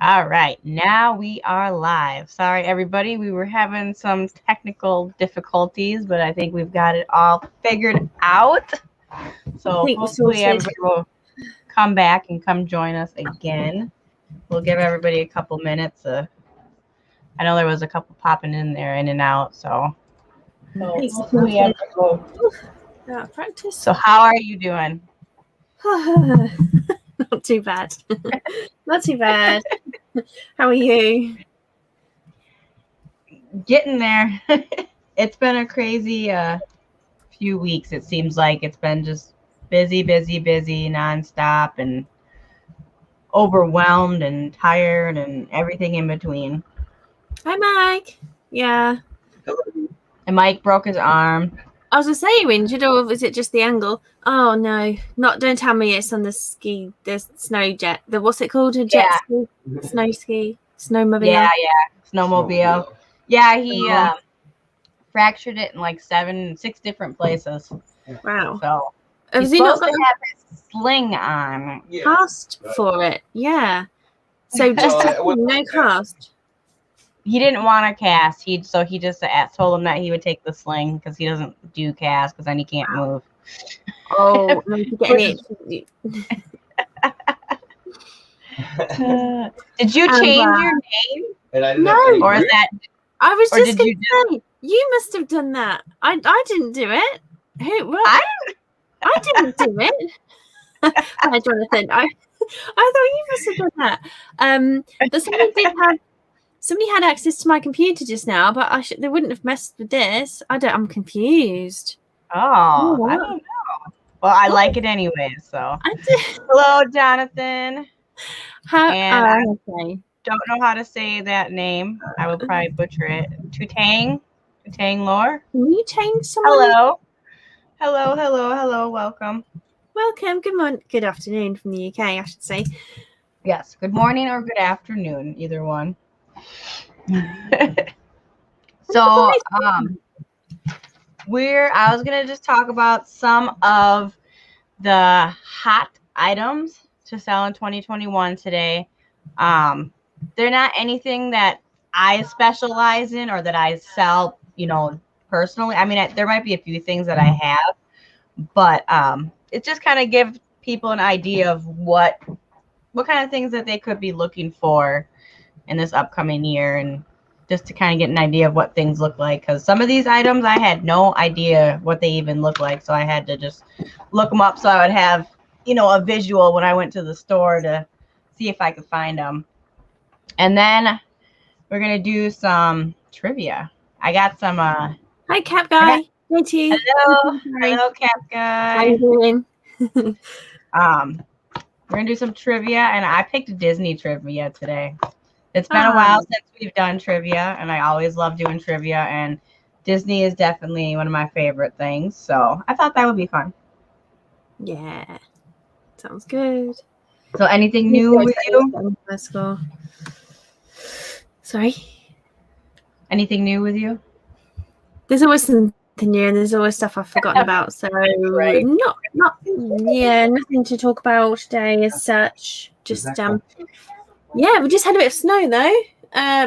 All right, now we are live. Sorry, everybody. We were having some technical difficulties, but I think we've got it all figured out. So think we're hopefully sorted. everybody will come back and come join us again. We'll give everybody a couple minutes. I know there was a couple popping in there, in and out. So hopefully everybody will. Practice. So how are you doing? Not too bad. Not too bad. How are you? Getting there. It's been a crazy few weeks. It seems like it's been just busy nonstop and overwhelmed and tired and everything in between. Hi, Mike. Yeah. And Mike broke his arm. I was gonna say you injured, or was it just the angle? Oh no, not! Don't tell me it's on the snow jet. What's it called? A jet ski, snow ski, snowmobile. Yeah, snowmobile. Yeah, he fractured it in like 6 different places. Wow. So Has he's he not supposed got to have his sling on. cast for it? Yeah. So just no cast. He didn't want to cast. He just told him that he would take the sling because he doesn't do cast because then he can't move. Oh, I'm getting it. Did you change your name? No, or is that? I was just going to say you must have done that. I didn't do it. Who? What? I didn't do it. Hi, Jonathan. I thought you must have done that. But somebody had access to my computer just now, but they wouldn't have messed with this. I'm confused. Oh, I don't know. Well, I like it anyway, so. I did. Hello, Jonathan. I okay. don't know how to say that name. I will probably butcher it. Tutang Lore. Can you change someone? Hello. Welcome. Good morning. Good afternoon from the UK, I should say. Yes. Good morning or good afternoon, either one. So, I was gonna just talk about some of the hot items to sell in 2021 today. They're not anything that I specialize in or that I sell, personally. I mean, there might be a few things that I have, but it just kind of gives people an idea of what kind of things that they could be looking for in this upcoming year, and just to kind of get an idea of what things look like, because some of these items I had no idea what they even look like, so I had to just look them up so I would have a visual when I went to the store to see if I could find them. And then we're gonna do some trivia. I got some hi, Cap Guy. Hello, Cap Guy. How you doing? We're gonna do some trivia, and I picked Disney trivia today. It's been a while since we've done trivia, and I always love doing trivia, and Disney is definitely one of my favorite things, so I thought that would be fun. Yeah, sounds good. So anything new with you? Sorry? Anything new with you? There's always something new, and there's always stuff I've forgotten about, so right. nothing to talk about today as such. Just we just had a bit of snow though,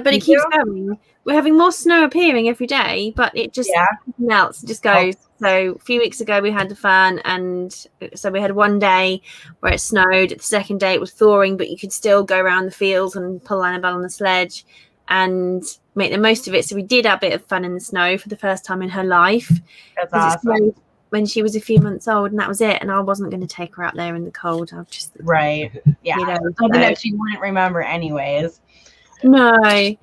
but it keeps going. We're having more snow appearing every day, but it just melts, it just goes. So a few weeks ago we had the fun, and so we had one day where it snowed. The second day it was thawing, but you could still go around the fields and pull Annabelle on the sledge and make the most of it. So we did have a bit of fun in the snow for the first time in her life. That's awesome. When she was a few months old, and that was it. And I wasn't going to take her out there in the cold. I just something that she wouldn't remember anyways. No,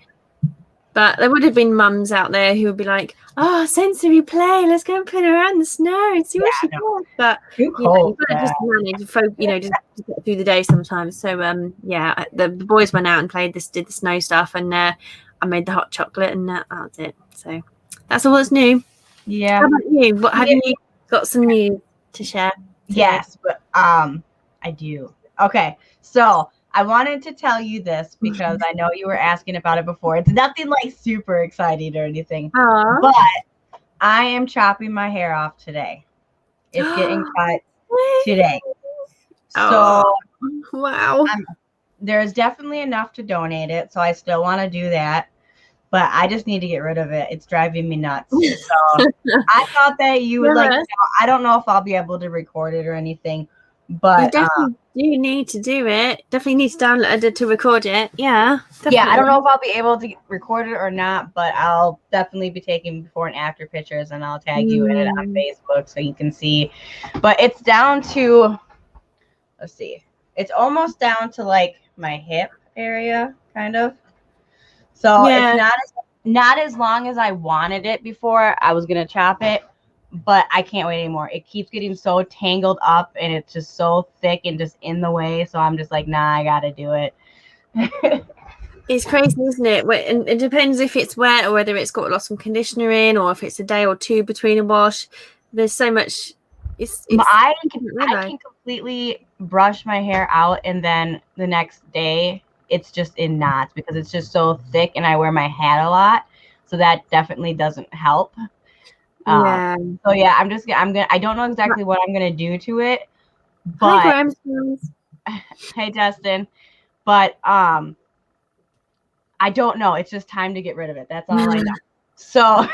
but there would have been mums out there who would be like, "Oh, sensory play. Let's go and put her out in the snow and see what she does." But you've got to just manage, just get through the day sometimes. So the boys went out and did the snow stuff, and I made the hot chocolate, and that's it. So that's all that's new. Yeah. How about you? What have you got some news to share today? Yes, but I do. Okay, so I wanted to tell you this because I know you were asking about it before. It's nothing like super exciting or anything. But I am chopping my hair off today. It's getting cut today. So wow. there's definitely enough to donate it, so I still want to do that. But I just need to get rid of it. It's driving me nuts. So I thought that you would like. I don't know if I'll be able to record it or anything, but you definitely do need to do it. Definitely need to download it to record it. Yeah. Definitely. Yeah, I don't know if I'll be able to record it or not, but I'll definitely be taking before and after pictures, and I'll tag you in it on Facebook so you can see. But it's down to, let's see, it's almost down to like my hip area, kind of. So it's not as long as I wanted it before. I was gonna chop it, but I can't wait anymore. It keeps getting so tangled up, and it's just so thick and just in the way. So I'm just like, nah, I gotta do it. It's crazy, isn't it? And it depends if it's wet or whether it's got lots of conditioner in, or if it's a day or two between a wash. There's so much. I can completely brush my hair out, and then the next day it's just in knots because it's just so thick, and I wear my hat a lot, so that definitely doesn't help. Yeah. So yeah, I don't know exactly what I'm gonna do to it, but hey Dustin, but I don't know. It's just time to get rid of it. That's all I know. So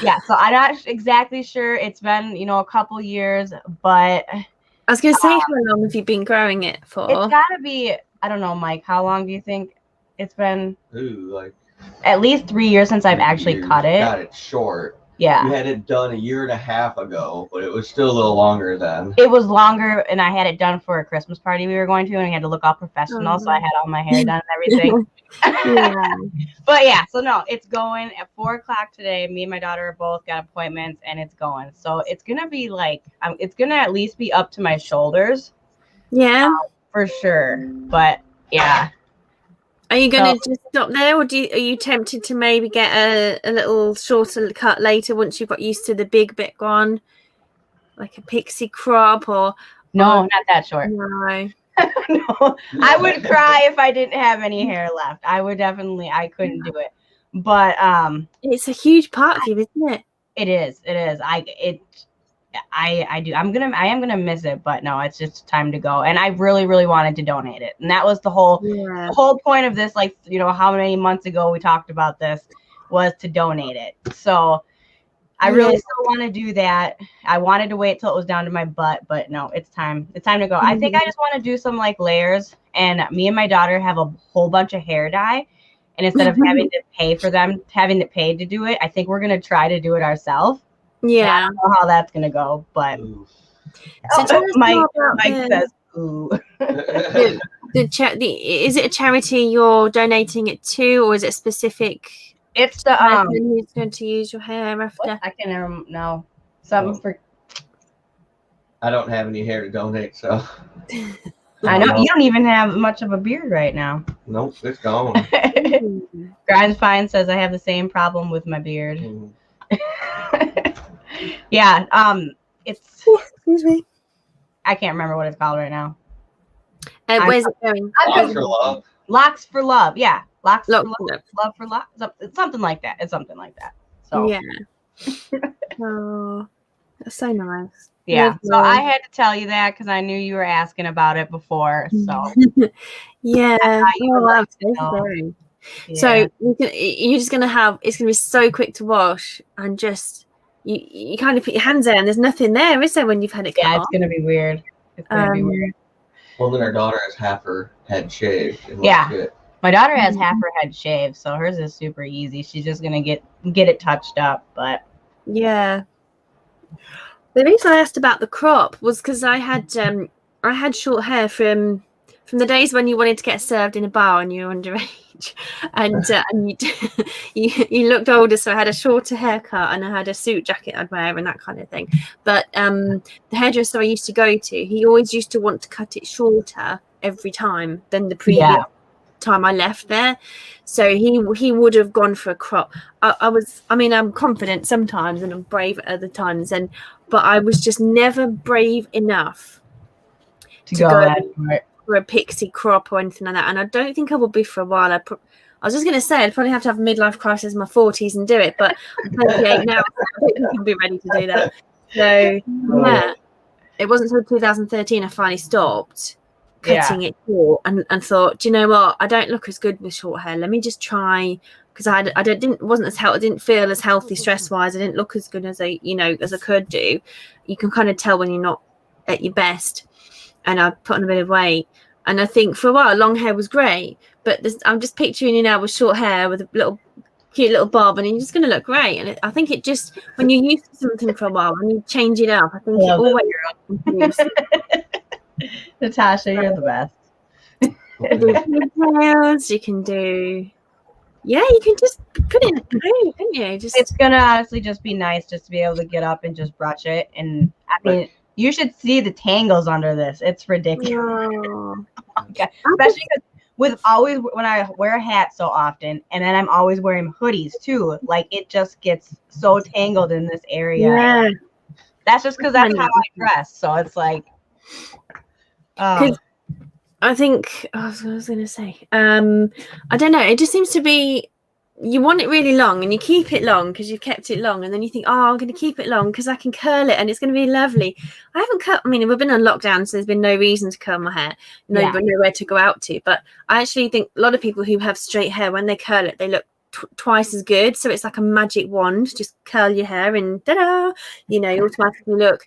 yeah, so I'm not exactly sure. It's been, a couple years, but I was gonna say, how long have you been growing it for? It's gotta be, I don't know, Mike, how long do you think it's been? Like at least 3 years since I've actually cut it. Got it short. Yeah. You had it done 1.5 years ago, but it was still a little longer then. It was longer, and I had it done for a Christmas party we were going to, and we had to look all professional, so I had all my hair done and everything. Yeah. But yeah, so no, it's going at 4 o'clock today. Me and my daughter have both got appointments, and it's going. So it's gonna be like, it's gonna at least be up to my shoulders. Yeah. For sure. But yeah. Are you going to just stop there, or are you tempted to maybe get a little shorter cut later once you've got used to the big bit gone, like a pixie crop or? No, not that short. No. No, I would cry if I didn't have any hair left. I couldn't do it. But it's a huge part of you, isn't it? It is. I am gonna miss it, but no, it's just time to go. And I really, really wanted to donate it. And that was the whole point of this, like, how many months ago we talked about this, was to donate it. So I really still want to do that. I wanted to wait till it was down to my butt, but no, it's time. It's time to go. I think I just want to do some like layers, and me and my daughter have a whole bunch of hair dye. And instead of having to pay to do it, I think we're going to try to do it ourselves. Yeah. I don't know how that's going to go, but Mike says, ooh. Is it a charity you're donating it to, or is it specific? It's the who's going to use your hair after? I can know something for. I don't have any hair to donate, so. I know you don't even have much of a beard right now. Nope, it's gone. Grimes Fine says I have the same problem with my beard. Yeah, it's. Excuse me. I can't remember what it's called right now. Where's it going? Locks for Love. Locks for Love. Yeah, Locks for Love. Love. Love for Love. It's something like that. So yeah. Oh, that's so nice. Yeah. So I had to tell you that because I knew you were asking about it before. So yeah. Yeah. So you're just gonna have, it's gonna be so quick to wash, and just you kind of put your hands there and there's nothing there, is there, when you've had it cut off? It's gonna be weird. It's gonna be weird. Well, then our daughter has half her head shaved. Yeah. My daughter has half her head shaved, so hers is super easy. She's just gonna get it touched up, but yeah. The reason I asked about the crop was because I had short hair from the days when you wanted to get served in a bar and you were underage, and you looked older, so I had a shorter haircut and I had a suit jacket I'd wear and that kind of thing. But the hairdresser I used to go to, he always used to want to cut it shorter every time than the previous time I left there, so he would have gone for a crop. I'm confident sometimes and I'm brave at other times, but I was just never brave enough to go for a pixie crop or anything like that, and I don't think I will be for a while. I was just going to say I'd probably have to have a midlife crisis in my 40s and do it, but I'm 38 now, so I don't think I'll be ready to do that. So yeah, it wasn't until 2013 I finally stopped. cutting it short and thought, do you know what? I don't look as good with short hair. Let me just try, because I didn't feel as healthy stress wise. I didn't look as good as I could do. You can kind of tell when you're not at your best. And I put on a bit of weight. And I think for a while, long hair was great, but I'm just picturing you now with short hair with a cute little bob, and you're just going to look great. And I think it just, when you're used to something for a while, when you change it up, I think it always improves. Natasha, you're the best. You can do, you can just put it in a comb, couldn't you? It's going to honestly just be nice just to be able to get up and just brush it. And I mean, you should see the tangles under this. It's ridiculous. Oh my God. Especially when I wear a hat so often, and then I'm always wearing hoodies too. Like, it just gets so tangled in this area. Yeah. That's just because that's how I dress. So it's like, I think I was going to say, I don't know. It just seems to be, you want it really long and you keep it long because you've kept it long, and then you think, I'm going to keep it long because I can curl it and it's going to be lovely. I haven't cut. I mean, we've been on lockdown, so there's been no reason to curl my hair, nowhere to go out to. But I actually think a lot of people who have straight hair, when they curl it, they look twice as good. So it's like a magic wand. Just curl your hair and ta-da! You automatically look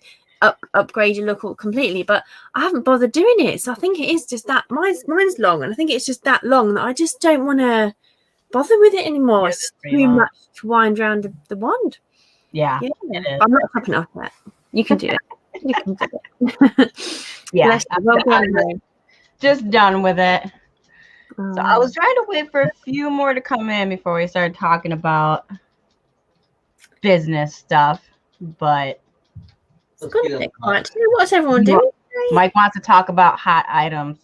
upgrade your look completely. But I haven't bothered doing it, so I think it is just that mine's long, and I think it's just that long that I just don't want to bother with it anymore. It's too much to wind around the wand. Yeah. I'm not chopping it off yet. You can do it. You can do it. Yeah. I'm just done with it. So I was trying to wait for a few more to come in before we started talking about business stuff, but what's everyone doing? Mike wants to talk about hot items.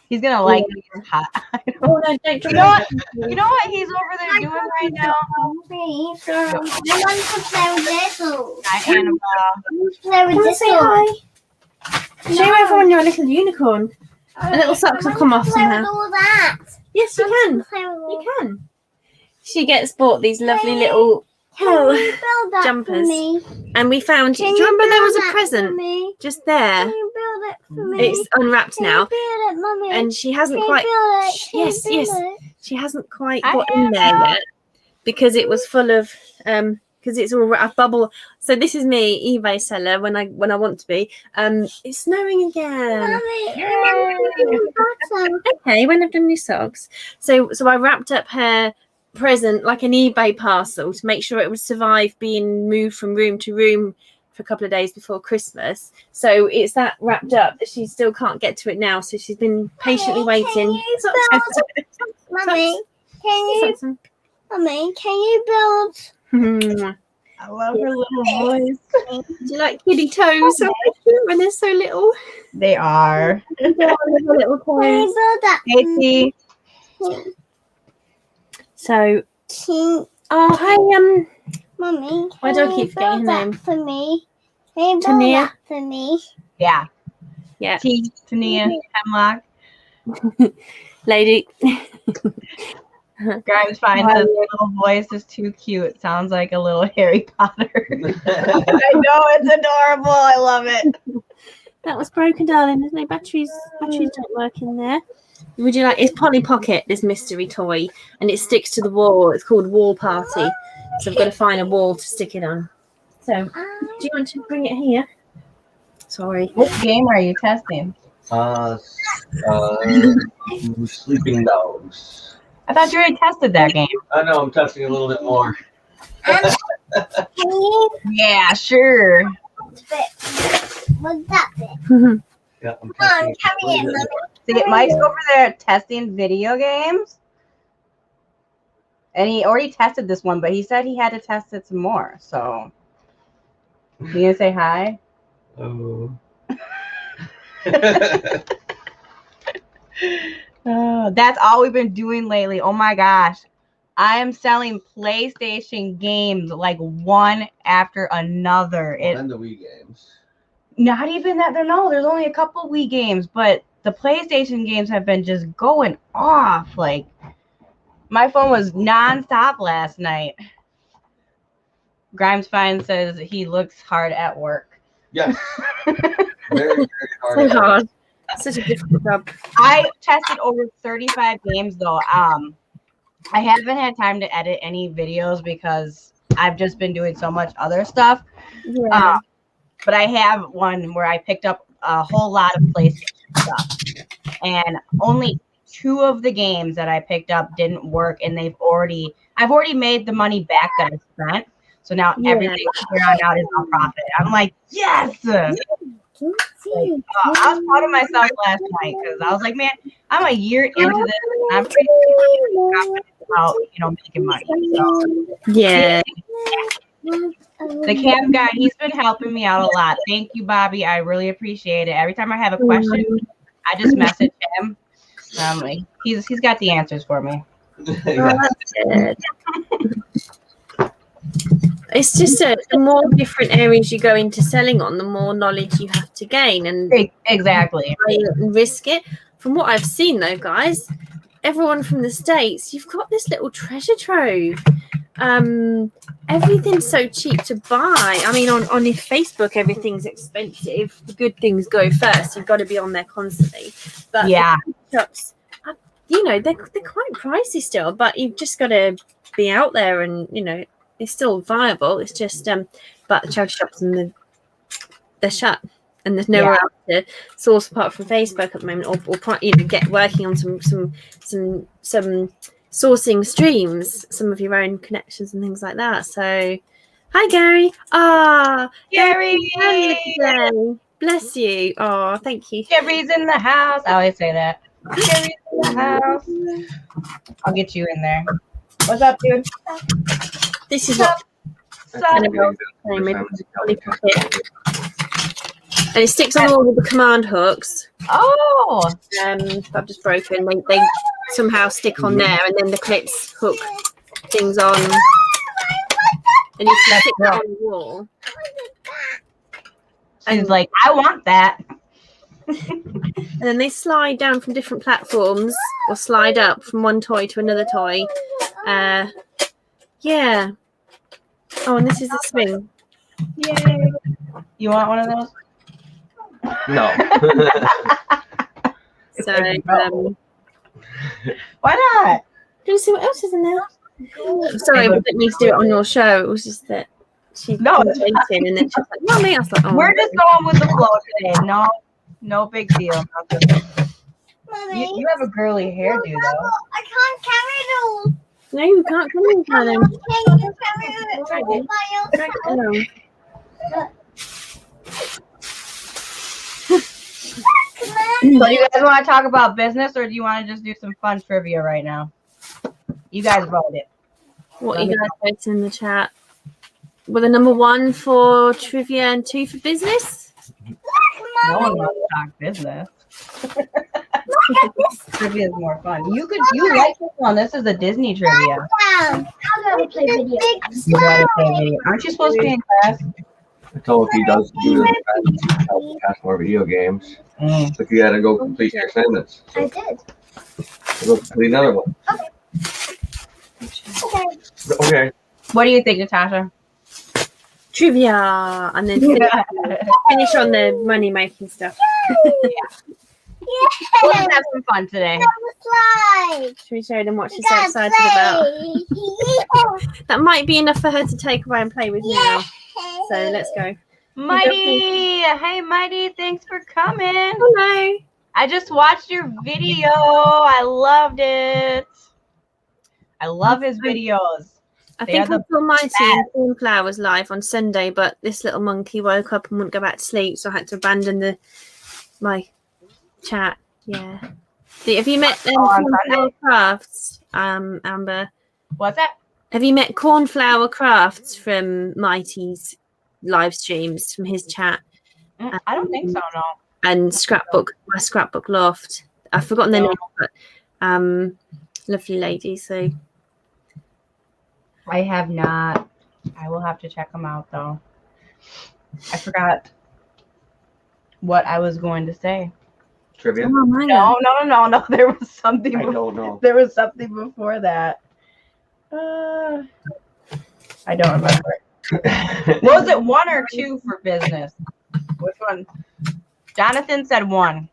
He's gonna like these hot items. Oh, no, don't you know what he's over there doing right now? I want to play with this. Hi, Annabelle. Play with this. Say hi. Show everyone your little unicorn. A little socks will come off somehow. With all that. Yes, you can. You can. She gets bought these lovely little jumpers, and we found. Do you remember there was a present just there? It's unwrapped now, and she hasn't quite. Yes. She hasn't quite got in there yet because it was full of because it's all a bubble. So this is me, eBay seller, when I want to be. It's snowing again. Okay, when I've done these socks. So I wrapped up her present like an eBay parcel to make sure it would survive being moved from room to room for a couple of days before Christmas. So it's that wrapped up that she still can't get to it now. So she's been patiently waiting. Mummy, can you build? I love her little voice. Do you like kitty toes? So cute when they're so little. They are. Little toys. Hey, So, hi, Mummy, why do I keep forgetting her name? For me. Can you build Tania? that for me? Yeah. Yeah. Tania, Hemlock. Lady. Grimes finds that little voice is too cute. It sounds like a little Harry Potter. I know, it's adorable. I love it. That was broken, darling. There's no batteries. Batteries don't work in there. Would you like? It's Polly Pocket, this mystery toy, and it sticks to the wall. It's called Wall Party. So I've got to find a wall to stick it on. So, do you want to bring it here? Sorry. What game are you testing? Sleeping Dogs. I thought you already tested that game. I know, I'm testing a little bit more. Yeah, sure. What's that bit? Yeah, I'm Come on, testing carry it, Mummy. See, Mike's over there testing video games. And he already tested this one, but he said he had to test it some more. So, you gonna say hi? Oh. That's all we've been doing lately. Oh my gosh. I am selling PlayStation games like one after another. And the Wii games. Not even that. There's only a couple Wii games, but the PlayStation games have been just going off. Like, my phone was nonstop last night. Grimes Fine says he looks hard at work. Yes. Very, very hard. So hard. Such a difficult job. I tested over 35 games though. I haven't had time to edit any videos because I've just been doing so much other stuff. Yeah. But I have one where I picked up a whole lot of PlayStation stuff, and only 2 of the games that I picked up didn't work, and I've already made the money back that I spent. So now everything from here on out is on profit. I'm like, yes. I was proud of myself last night because I was like, man, I'm a year into this, and I'm pretty confident about making money. So, Yeah. the cam guy, he's been helping me out a lot. Thank you, Bobby. I really appreciate it. Every time I have a question, I just message him. I'm like, he's got the answers for me. That's good. It's just the more different areas you go into selling on, the more knowledge you have to gain and exactly risk it. From what I've seen, though, guys, everyone from the States, you've got this little treasure trove. Everything's so cheap to buy. I mean, on Facebook, everything's expensive. The good things go first. You've got to be on there constantly. But yeah, shops, they're quite pricey still. But you've just got to be out there, and it's still viable. It's just but the charity shops and they're shut, and there's nowhere else to source apart from Facebook at the moment, or get working on some sourcing streams, some of your own connections and things like that. So, hi Gary. Gary, today. Bless you. Oh, thank you. Gary's in the house. I always say that. Gary's in the house. I'll get you in there. What's up, dude? This is what and it sticks on all of the command hooks. Oh, I've just broken. They somehow stick on there, and then the clips hook things on, and you can stick it on the wall. She's like, I want that. And then they slide down from different platforms, or slide up from one toy to another toy. Yeah. Oh, and this is the swing. Yay! You want one of those? No. So, why not? do you see what else is in there? I'm sorry, we didn't need to do it on your show. It was just that she was waiting, and then she was like, "No, me." I was like, "Oh." We're just going with the flow today. No big deal. You have a girly hairdo though. I can't carry it all. No, you can't come in, Callum. Can you carry it all by yourself? So you guys want to talk about business, or do you want to just do some fun trivia right now? You guys wrote it. What you guys wrote in the chat? Were the number 1 for trivia and 2 for business? No one wants to talk business. Trivia is more fun. You like this one? This is a Disney trivia. I'll go play video. You gotta play video. Aren't you supposed to be in class? I told if he does do this, pass more video games. So if you had to go complete your sentence. I did. Go complete another one. Okay. What do you think, Natasha? Trivia, and then finish on the money making stuff. Let's have some fun today. Should we show them what she's so excited about? That might be enough for her to take away and play with now. So let's go. Mighty! Hey, Mighty, thanks for coming. Hello. I just watched your video. I loved it. I love his videos. I think I saw Mighty and Cornflower's live on Sunday, but this little monkey woke up and wouldn't go back to sleep, so I had to abandon my chat. Yeah. Have you met Cornflower Crafts, Amber? What's that? Have you met Cornflower Crafts from Mighty's live streams from his chat? I don't think so, no. And my scrapbook loft. I've forgotten their name, but lovely lady. So I have not. I will have to check them out though. I forgot what I was going to say. Trivia? Oh, my God. No. There was something. I don't know. There was something before that. I don't remember. Was it 1 or 2 for business? Which one? Jonathan said 1.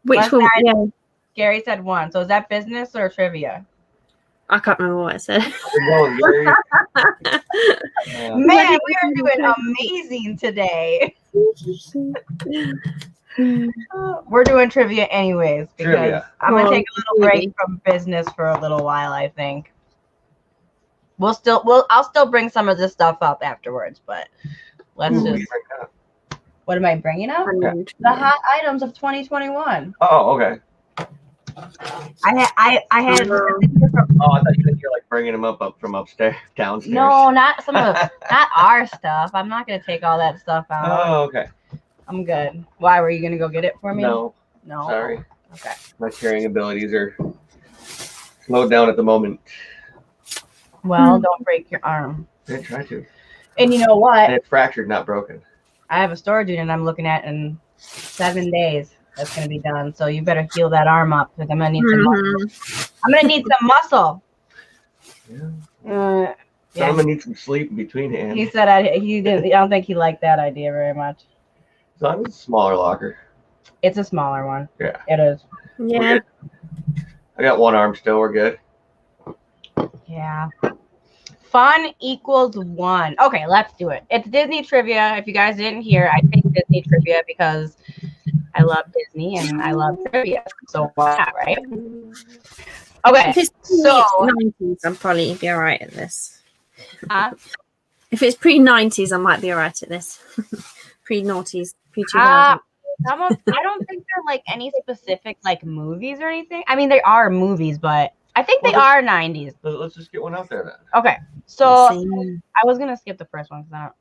Which Left one? side. Yeah, Gary said 1. So is that business or trivia? I can't remember what I said. We're going, Gary. Man, we are doing amazing today. We're doing trivia anyways because Trivia. I'm gonna take a little break from business for a little while. I think I'll still bring some of this stuff up afterwards, but let's Ooh, just. What am I bringing up? The hot items of 2021. Oh, okay. I had. Oh, I thought you were like bringing them up from upstairs, downstairs. No, not some of not our stuff. I'm not gonna take all that stuff out. Oh, okay. I'm good. Why were you gonna go get it for me? No. Sorry. Okay. My carrying abilities are slowed down at the moment. Well, don't break your arm. I try to. And you know what? And it's fractured, not broken. I have a storage unit I'm looking at in 7 days. That's gonna be done. So you better heal that arm up because I'm gonna need some muscle. I'm gonna need some muscle. Yeah. So I'm gonna need some sleep in between hands. He said I don't think he liked that idea very much. So I'm a smaller locker. It's a smaller one. Yeah. It is. Yeah. I got one arm still. We're good. Yeah. Fun equals 1. Okay, let's do it. It's Disney trivia. If you guys didn't hear, I picked Disney trivia because I love Disney and I love trivia. So why not, right? Okay. If it's pre-90s, I'll probably be all right at this. If it's pre-90s, I might be all right at this. Pre-noughties, pre-2000s. I don't think they're like any specific like movies or anything. I mean, they are movies, but I think they are 90s. Let's just get one out there then. Okay, so I was gonna skip the first one because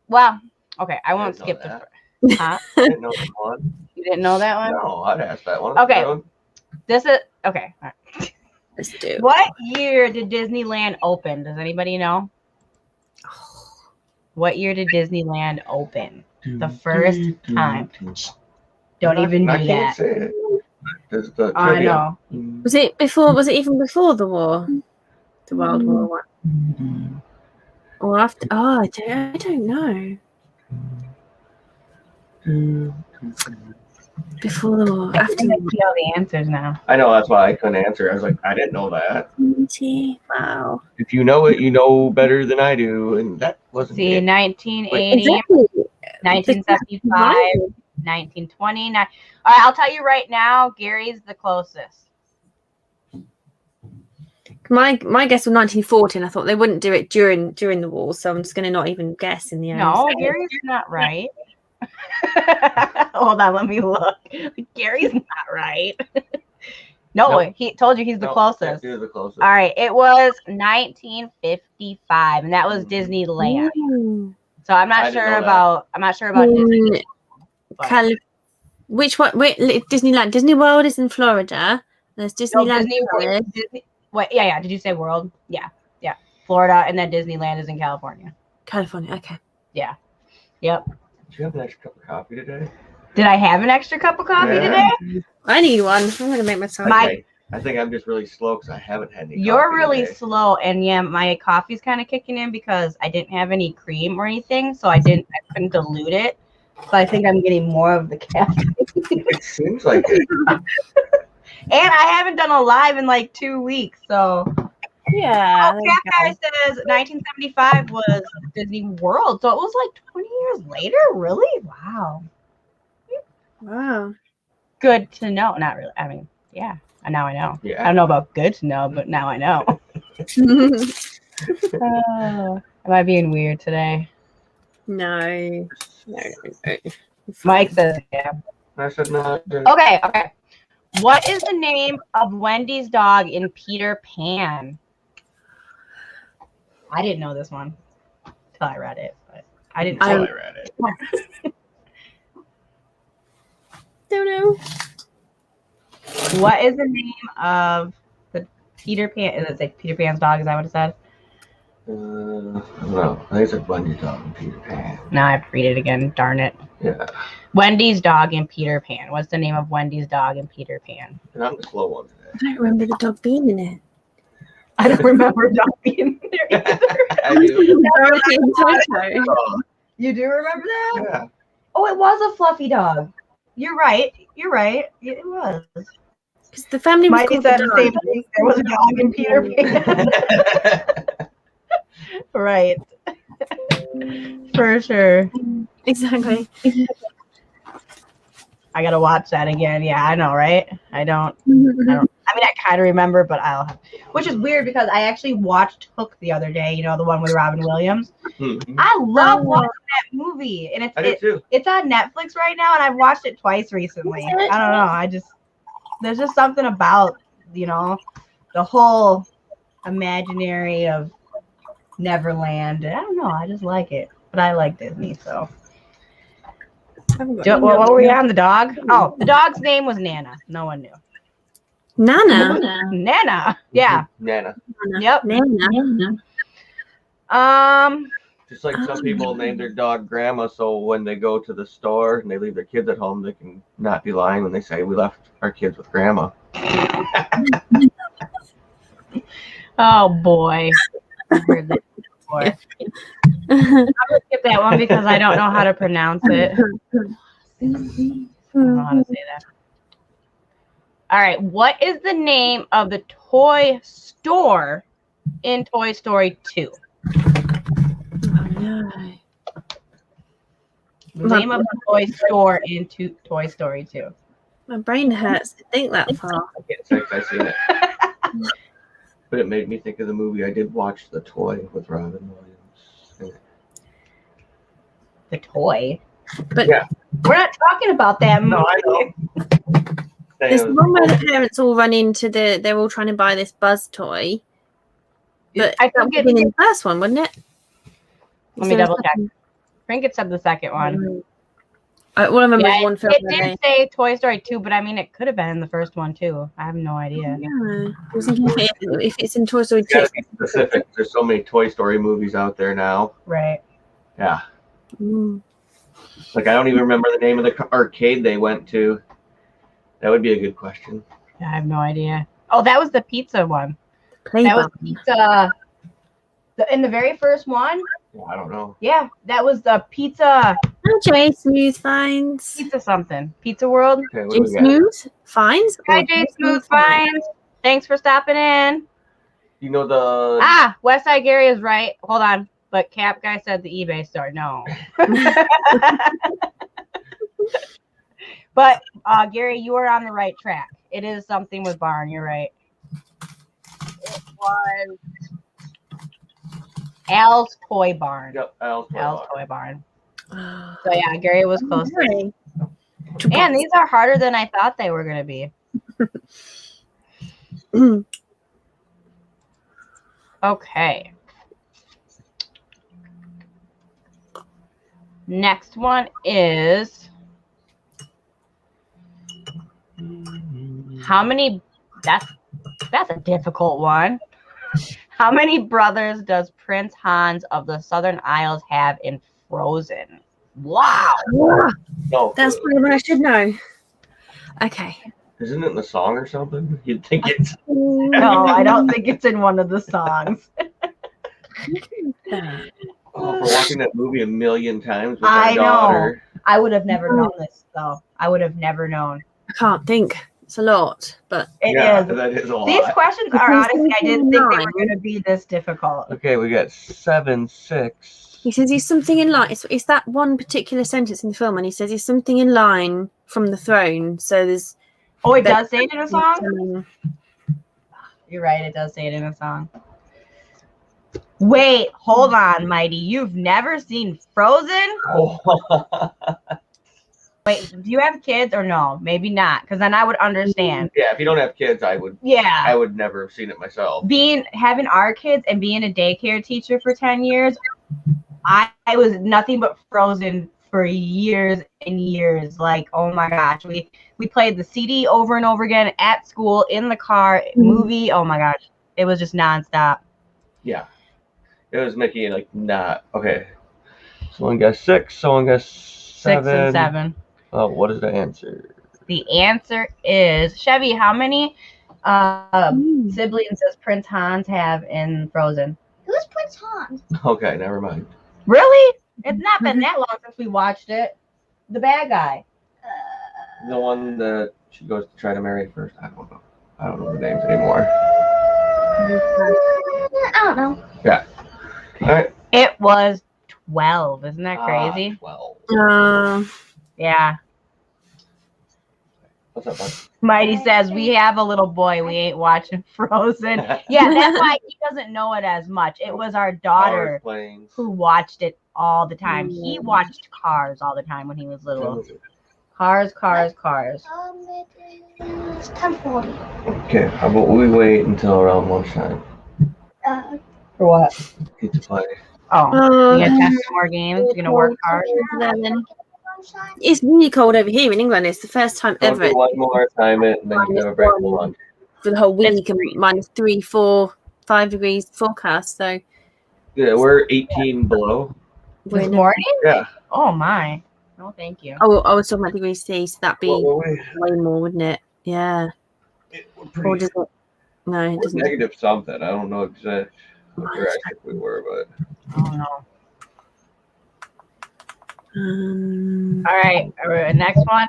I won't skip the first. I didn't know that one. You didn't know that one? No, I'd ask that one. Okay, this is okay. All right. Let's do. What year did Disneyland open? Does anybody know? What year did Disneyland open? The first time. Don't even do I can't that. say it. There's the I know. Was it even before the war? The World War I? Or after? Oh, I don't know. Before the war, after the war. I see all the answers now. I know, that's why I couldn't answer. I was like, I didn't know that. Wow. If you know it, you know better than I do, and that wasn't See, it. 1980, Exactly. 1975, 1929. All right, I'll tell you right now, Gary's the closest. My guess was 1940, and I thought they wouldn't do it during the war, so I'm just going to not even guess in the end. No, Gary's not right. Hold on, let me look. Gary's not right. No, Nope. he told you he's the closest. You're the closest. All right, it was 1955, and that was Disneyland. So I'm not sure about Disney. Which one? Wait, Disneyland. Disney World is in Florida. There's Disneyland. Wait, yeah. Did you say World? Yeah. Florida, and then Disneyland is in California. California. Okay. Yeah. Yep. Did you have an extra cup of coffee today? Did I have an extra cup of coffee today? I need one. I'm gonna make myself. I think I'm just really slow because I haven't had any. You're coffee really today. slow, and yeah, my coffee's kind of kicking in because I didn't have any cream or anything, so I couldn't dilute it. So I think I'm getting more of the caffeine. It seems like it. And I haven't done a live in like 2 weeks, so. Yeah. Oh, Cat Guy says 1975 was Disney World, so it was like 20 years later. Really? Wow. Good to know. Not really. I mean, yeah. Now I know. Yeah. I don't know about good to know, but now I know. Am I being weird today? No. Mike says yeah. I said no. Okay. What is the name of Wendy's dog in Peter Pan? I didn't know this one until I read it, but I didn't. I read it. Don't know. What is the name of the Peter Pan? Is it like Peter Pan's dog? Is that what it said? No, I think it's like Wendy's dog and Peter Pan. Now I have to read it again. Darn it. Yeah. Wendy's dog in Peter Pan. What's the name of Wendy's dog in Peter Pan? And I'm the slow one today. I don't remember the dog being in it. I don't remember dog being there either. I do. You do remember that? Yeah. Oh, it was a fluffy dog. You're right. It was. Because the family was Mighty called said the the same dog. thing. There was a dog in Peter Pan. Right. For sure. Exactly. I gotta watch that again. Yeah, I know, right? I mean, I kind of remember, but I'll have. Which is weird because I actually watched Hook the other day. You know, the one with Robin Williams. Mhm. I love watching that movie, and I do too. it's on Netflix right now, and I've watched it twice recently. I don't know. There's just something about, you know, the whole imaginary of Neverland. I don't know. I just like it, but I like Disney, so. What were we on? The dog? Oh, the dog's name was Nana. No one knew. Nana. Nana. Yeah. Nana. Yep. Nana. Just like some people name their dog Grandma, so when they go to the store and they leave their kids at home, they can not be lying when they say we left our kids with Grandma. Oh boy. I've heard that before. I'm gonna skip that one because I don't know how to pronounce it. I don't know how to say that. All right. What is the name of the toy store in Toy Story 2? The name of the toy store in Toy Story 2. My brain hurts to think that far. I can't say 'cause I've seen it. But it made me think of the movie I did watch, The Toy, with Robin Williams. The toy? But yeah. We're not talking about that movie. No, I know. There's the one where the parents all run into they're all trying to buy this Buzz toy. But I that would have been in the first one, wouldn't it? Let me double check. I think it said the second one. All I remember is one film. It did say Toy Story 2, but I mean, it could have been in the first one too. I have no idea. Yeah. I was thinking if it's in Toy Story 2. Gotta be specific. There's so many Toy Story movies out there now. Right. Yeah. Like, I don't even remember the name of the arcade they went to. That would be a good question. I have no idea. Oh, that was the pizza one. Play that was button. pizza. In the very first one? Well, I don't know. Yeah, that was the pizza. Oh, Jay Smooth Finds. Pizza something. Pizza World. Okay, what Jay do we got? Smooth Finds. Hi, Jay Smooth Finds. Thanks for stopping in. You know the... West Side Gary is right. Hold on. But Cap Guy said the eBay store. No. But, Gary, you are on the right track. It is something with barn. You're right. It was Al's Toy Barn. Yep, Al's Toy Barn. So, yeah, Gary was close. Okay. And these are harder than I thought they were going to be. Okay. Next one is how many? That's a difficult one. How many brothers does Prince Hans of the Southern Isles have in Frozen? Wow. No, That's probably what I should know. Okay. Isn't it in the song or something? You'd think it's... No, I don't think it's in one of the songs. Oh, for watching that movie a million times with I my know. daughter. I would have never known this, though. I would have never known. I can't think. It's a lot, but It Yeah, is. that is a lot. These questions are honestly, I didn't think they were going to be this difficult. Okay, we got 7, 6. he says he's something in line. It's that one particular sentence in the film, and he says he's something in line from the throne. So there's. Oh, it does say it in a song? You're right, it does say it in a song. Wait, hold on, Mighty. You've never seen Frozen? Oh. Wait, do you have kids or no? Maybe not, because then I would understand. Yeah, if you don't have kids, I would never have seen it myself. Having our kids and being a daycare teacher for 10 years, I was nothing but Frozen for years and years. Like, oh my gosh. We played the CD over and over again at school, in the car, movie. Oh my gosh. It was just nonstop. Yeah. It was making it like not okay. Someone got 6, someone got 7. 6 and 7. Oh, what is the answer? The answer is Chevy. How many siblings does Prince Hans have in Frozen? Who's Prince Hans? Okay, never mind. Really? It's not been that long since we watched it. The bad guy. The one that she goes to try to marry first. I don't know. I don't know the names anymore. I don't know. Yeah. All right. It was 12. Isn't that crazy? 12. Yeah. What's up, bud? Mighty says, we have a little boy. We ain't watching Frozen. Yeah, that's why he doesn't know it as much. It was our daughter who watched it all the time. He watched Cars all the time when he was little. Cars. It's 10:40. Okay, how about we wait until around lunchtime? For what? Get to play. Oh, you're gonna test some more games? You're gonna work hard? It's really cold over here in England. It's the first time Don't ever do one more time it, and then you can have a break for lunch. for the whole week and -3, 4, 5 degrees forecast. So Yeah, we're 18 below. This morning? Yeah. Oh my. No, thank you. Oh, I was talking about degrees C, so that'd be What were we? way more, wouldn't it? Yeah. We're Or pretty does it? No, it doesn't. negative something. I don't know exactly what direction we were, but Oh no. All All right. Next one.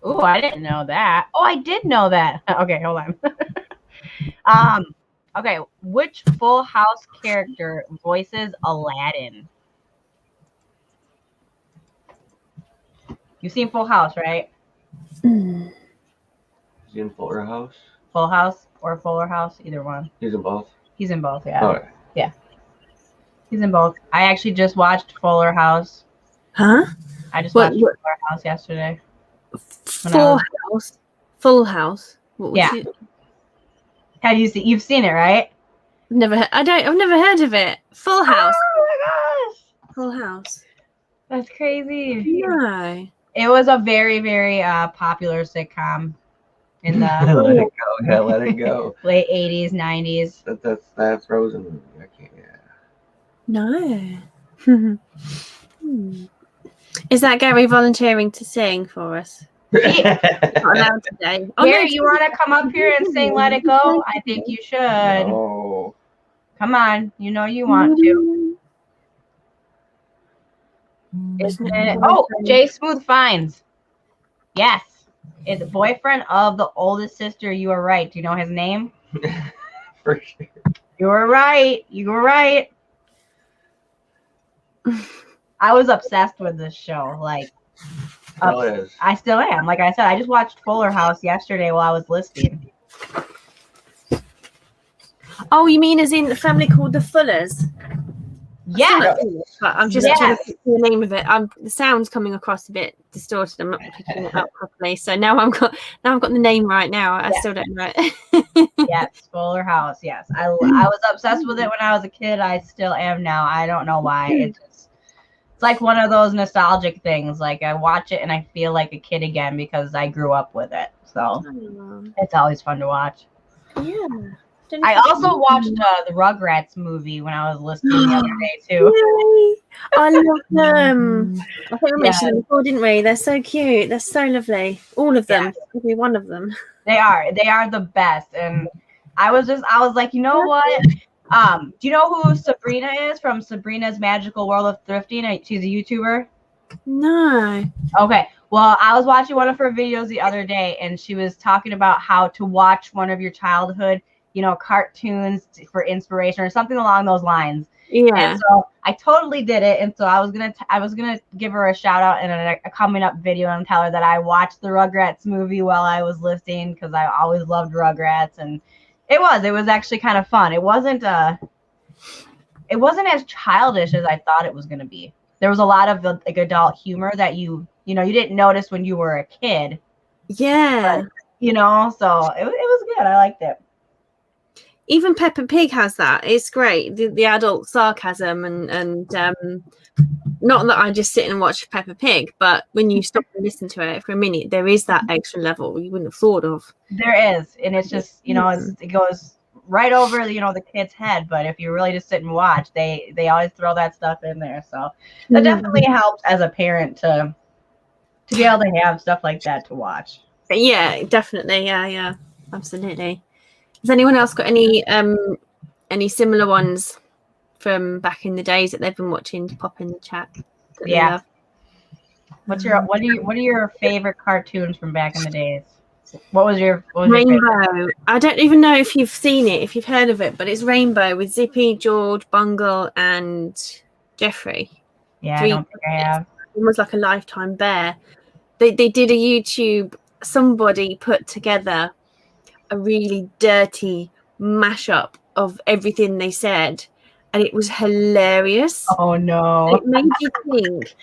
Ooh, I didn't know that. Oh, I did know that. Okay, hold on. Okay, which Full House character voices Aladdin? You've seen Full House, right? is he in Fuller House? Full House or Fuller House, either one. He's in both. He's in both, yeah. All right. He's in both. I actually just watched Fuller House. Huh? I just What- watched what- Fuller House yesterday. Full House. Full House. What was Yeah. it? Have you seen? You've seen it, right? I've never heard of it. Full House. Oh my gosh, Full House. that's crazy. No. It was a very, very popular sitcom in the Let it go. Yeah, let it go. late 80s, 90s. That's that Frozen movie. I can't. Yeah. No. Is that Gary volunteering to sing for us? Not allowed today. Oh, Gary, no, you want to come up here and sing Let It Go? I think you should. Oh. Come on. You know you want to. Isn't it? Oh, Jay Smooth Finds. Yes. It's the boyfriend of the oldest sister. You were right. Do you know his name? For sure. You were right. You were right. I was obsessed with this show. Like, Still is. I still am. Like I said, I just watched Fuller House yesterday while I was listening. Oh, you mean as in the family called the Fullers? Yes. But I'm just Yes. trying to pick the name of it. The sound's coming across a bit distorted. I'm not picking it up properly. So now I've got the name right now. I still don't know it. Yes, Fuller House. Yes, I was obsessed with it when I was a kid. I still am now. I don't know why. It's like one of those nostalgic things. Like I watch it and I feel like a kid again because I grew up with it. So it's always fun to watch. Yeah. I also watched the Rugrats movie when I was listening the other day too. Yay. I love them. I think we Yeah. mentioned them before, didn't we? They're so cute. They're so lovely. All of them. Every one of them. They are the best. And I was like, you know what? Do you know who Sabrina is from Sabrina's Magical World of Thrifting? She's a YouTuber. No. Okay. Well, I was watching one of her videos the other day and she was talking about how to watch one of your childhood, cartoons for inspiration or something along those lines. Yeah. And so I totally did it. And so I was gonna give her a shout out in a coming up video and tell her that I watched the Rugrats movie while I was listening because I always loved Rugrats, and it was actually kind of fun. It wasn't as childish as I thought it was gonna be. There was a lot of like adult humor that you didn't notice when you were a kid. Yeah. But, so it was good. I liked it. Even Peppa Pig has that. It's great. The adult sarcasm and not that I just sit and watch Peppa Pig, but when you stop and listen to it for a minute, there is that extra level you wouldn't have thought of. There is, and it's just it goes right over the kid's head. But if you really just sit and watch, they always throw that stuff in there. So that definitely helps as a parent to be able to have stuff like that to watch. Yeah, definitely. Yeah, absolutely. Has anyone else got any similar ones from back in the days that they've been watching to pop in the chat. that they Yeah. love. What are your favorite cartoons from back in the days? What was your favorite? Rainbow. I don't even know if you've seen it, if you've heard of it, but it's Rainbow with Zippy, George, Bungle, and Jeffrey. Yeah, Three I don't think I have. Almost like a Lifetime bear. They did a YouTube. Somebody put together a really dirty mashup of everything they said, and it was hilarious. Oh no! It made you think.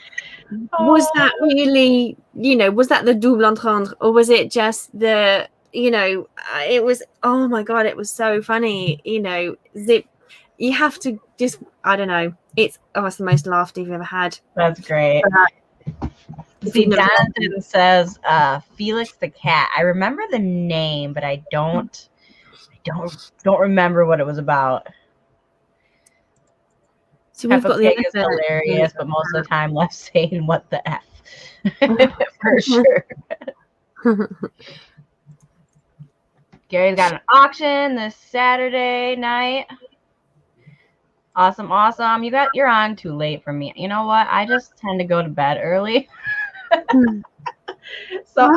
Was that really, was that the double entendre, or was it just the, it was, oh my God, it was so funny, Zip, you have to just, I don't know, it's the most laughed you've ever had. That's great. See, Jonathan says Felix the cat. I remember the name, but I don't remember what it was about. So we've got the Pig is hilarious, but most of the time left saying what the F. For sure. Gary's got an auction this Saturday night. Awesome. You're on too late for me. You know what? I just tend to go to bed early. So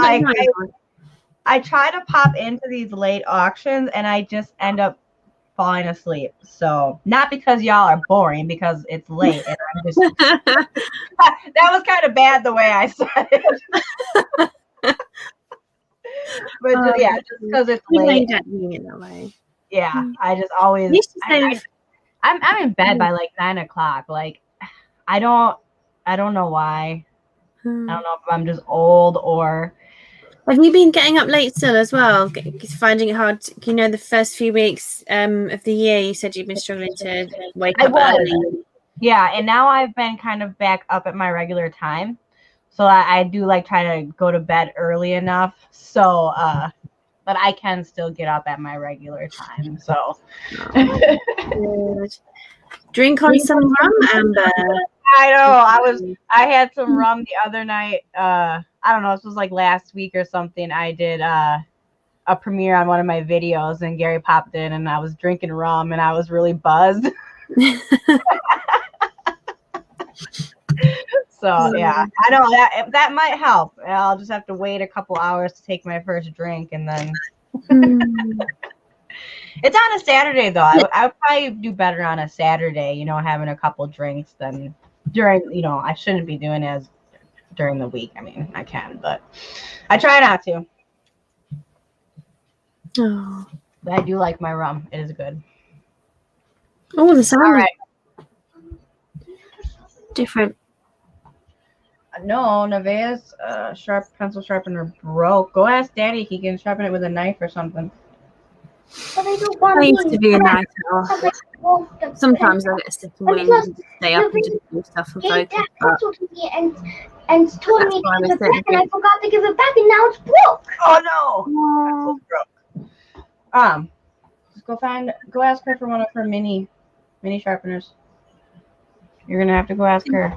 I try to pop into these late auctions and I just end up falling asleep. So not because y'all are boring, because it's late and I'm just that was kind of bad the way I said it. But just because it's late. You don't mean it that way. Yeah, I just always I'm in bed by like 9 o'clock. Like I don't know why. I don't know if I'm just old or. Have you been getting up late still as well? Finding it hard? The first few weeks of the year, you said you've been struggling to wake up early. Yeah, and now I've been kind of back up at my regular time. So I do like try to go to bed early enough. So, but I can still get up at my regular time. So. Good. Drink on some rum, Amber. I know. I had some rum the other night. I don't know. This was like last week or something. I did a premiere on one of my videos, and Gary popped in, and I was drinking rum, and I was really buzzed. So yeah, I know that might help. I'll just have to wait a couple hours to take my first drink, and then. It's on a Saturday though. I would probably do better on a Saturday, having a couple drinks than during, I shouldn't be doing as during the week. I mean, I can, but I try not to. Oh. But I do like my rum. It is good. Oh, the sound. All right. Different. No, Nevaeh's sharp pencil sharpener broke. Go ask Daddy if he can sharpen it with a knife or something. But I don't want I used to be a night owl. to. Sometimes I get a second wind and stay up and just do stuff and Gave focus. that But pencil to me and told That's me why to I give it was back, and I forgot to give it back, and now it's broke. Oh no! Broke. Just go ask her for one of her mini sharpeners. You're gonna have to go ask her.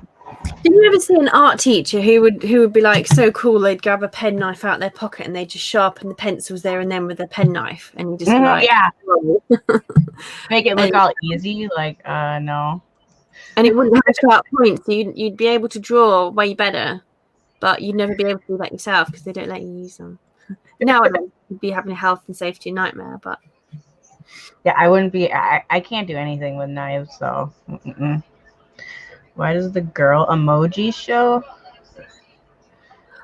did you ever see an art teacher who would be like so cool? They'd grab a pen knife out their pocket and they'd just sharpen the pencils there and then with a pen knife, and you just be like, yeah, make it look all easy. Like no. And it wouldn't have sharp points. So you'd be able to draw way better, but you'd never be able to do that yourself because they don't let you use them. Nowadays, you'd be having a health and safety nightmare. But Yeah, I wouldn't be. I can't do anything with knives. So. Mm-mm. Why does the girl emoji show?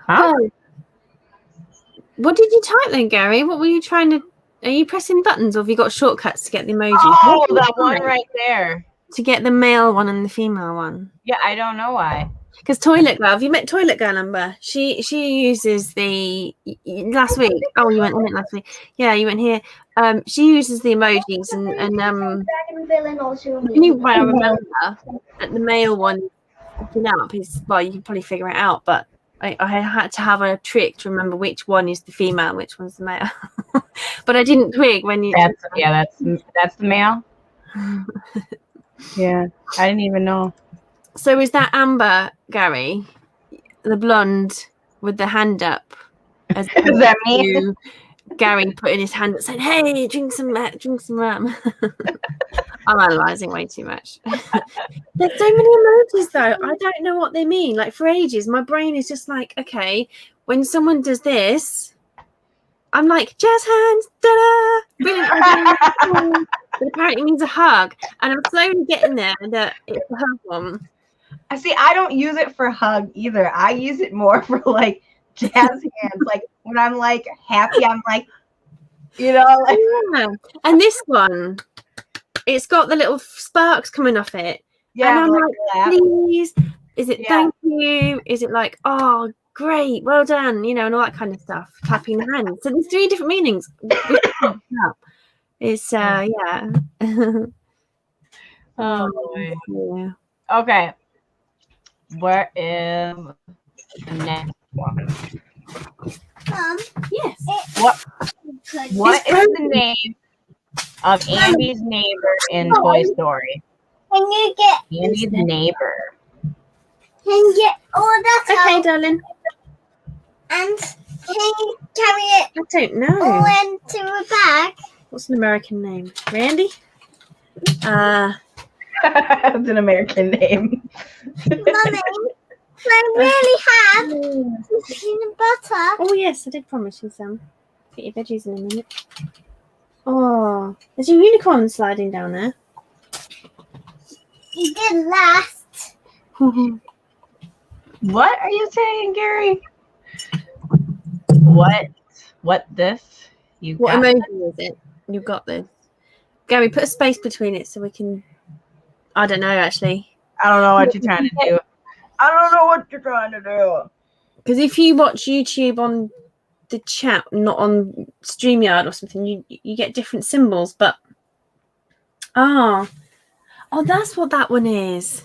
Huh? Oh. What did you type then, Gary? What were you trying to? Are you pressing buttons, or have you got shortcuts to get the emoji? Oh, that one right there. To get the male one and the female one. Yeah, I don't know why. Because Toilet Girl, have you met Toilet Girl, Amber? She uses the last week. Oh, you went in it last week. Yeah, you went here. She uses the emojis and you might remember that the male one looking up is, well, you can probably figure it out, but I had to have a trick to remember which one is the female and which one's the male. But I didn't twig when you. That's the male. Yeah, I didn't even know. So is that Amber, Gary, the blonde with the hand up? Is that me? Gary putting his hand up saying, "Hey, drink some rum." I'm analysing way too much. There's so many emojis though. I don't know what they mean. Like for ages, my brain is just like, okay, when someone does this, I'm like, jazz hands, da-da! Brilliant. But apparently it means a hug. And I'm slowly getting there that it's a hug one. I see. I don't use it for hug either. I use it more for like jazz hands. Like when I'm like happy, I'm like, you know. Like, Yeah. And this one, it's got the little sparks coming off it. yeah. And I'm like, like, please. Is it Yeah. thank you? Is it like, oh, great, well done, you know, and all that kind of stuff. Clapping the hands. So there's 3 different meanings. It's yeah. oh boy. Yeah. Okay. Where is the next one? Yes. What is the name of Andy's neighbor in Toy Story? Can you get? Andy's neighbor. Can you get all that Okay, out? darling. And can you carry it I don't all know. into a bag? What's an American name? Randy? It's an American name. Mummy, I really have peanut butter. Oh yes, I did promise you some. Get your veggies in a minute. Oh, there's a unicorn sliding down there. You did last. What are you saying, Gary? What this? You What got emoji is it? You got this. Gary, put a space between it so we can. I don't know actually. I don't know what you're trying to do. I don't know what you're trying to do. Because if you watch YouTube on the chat, not on StreamYard or something, you get different symbols. But oh, that's what that one is.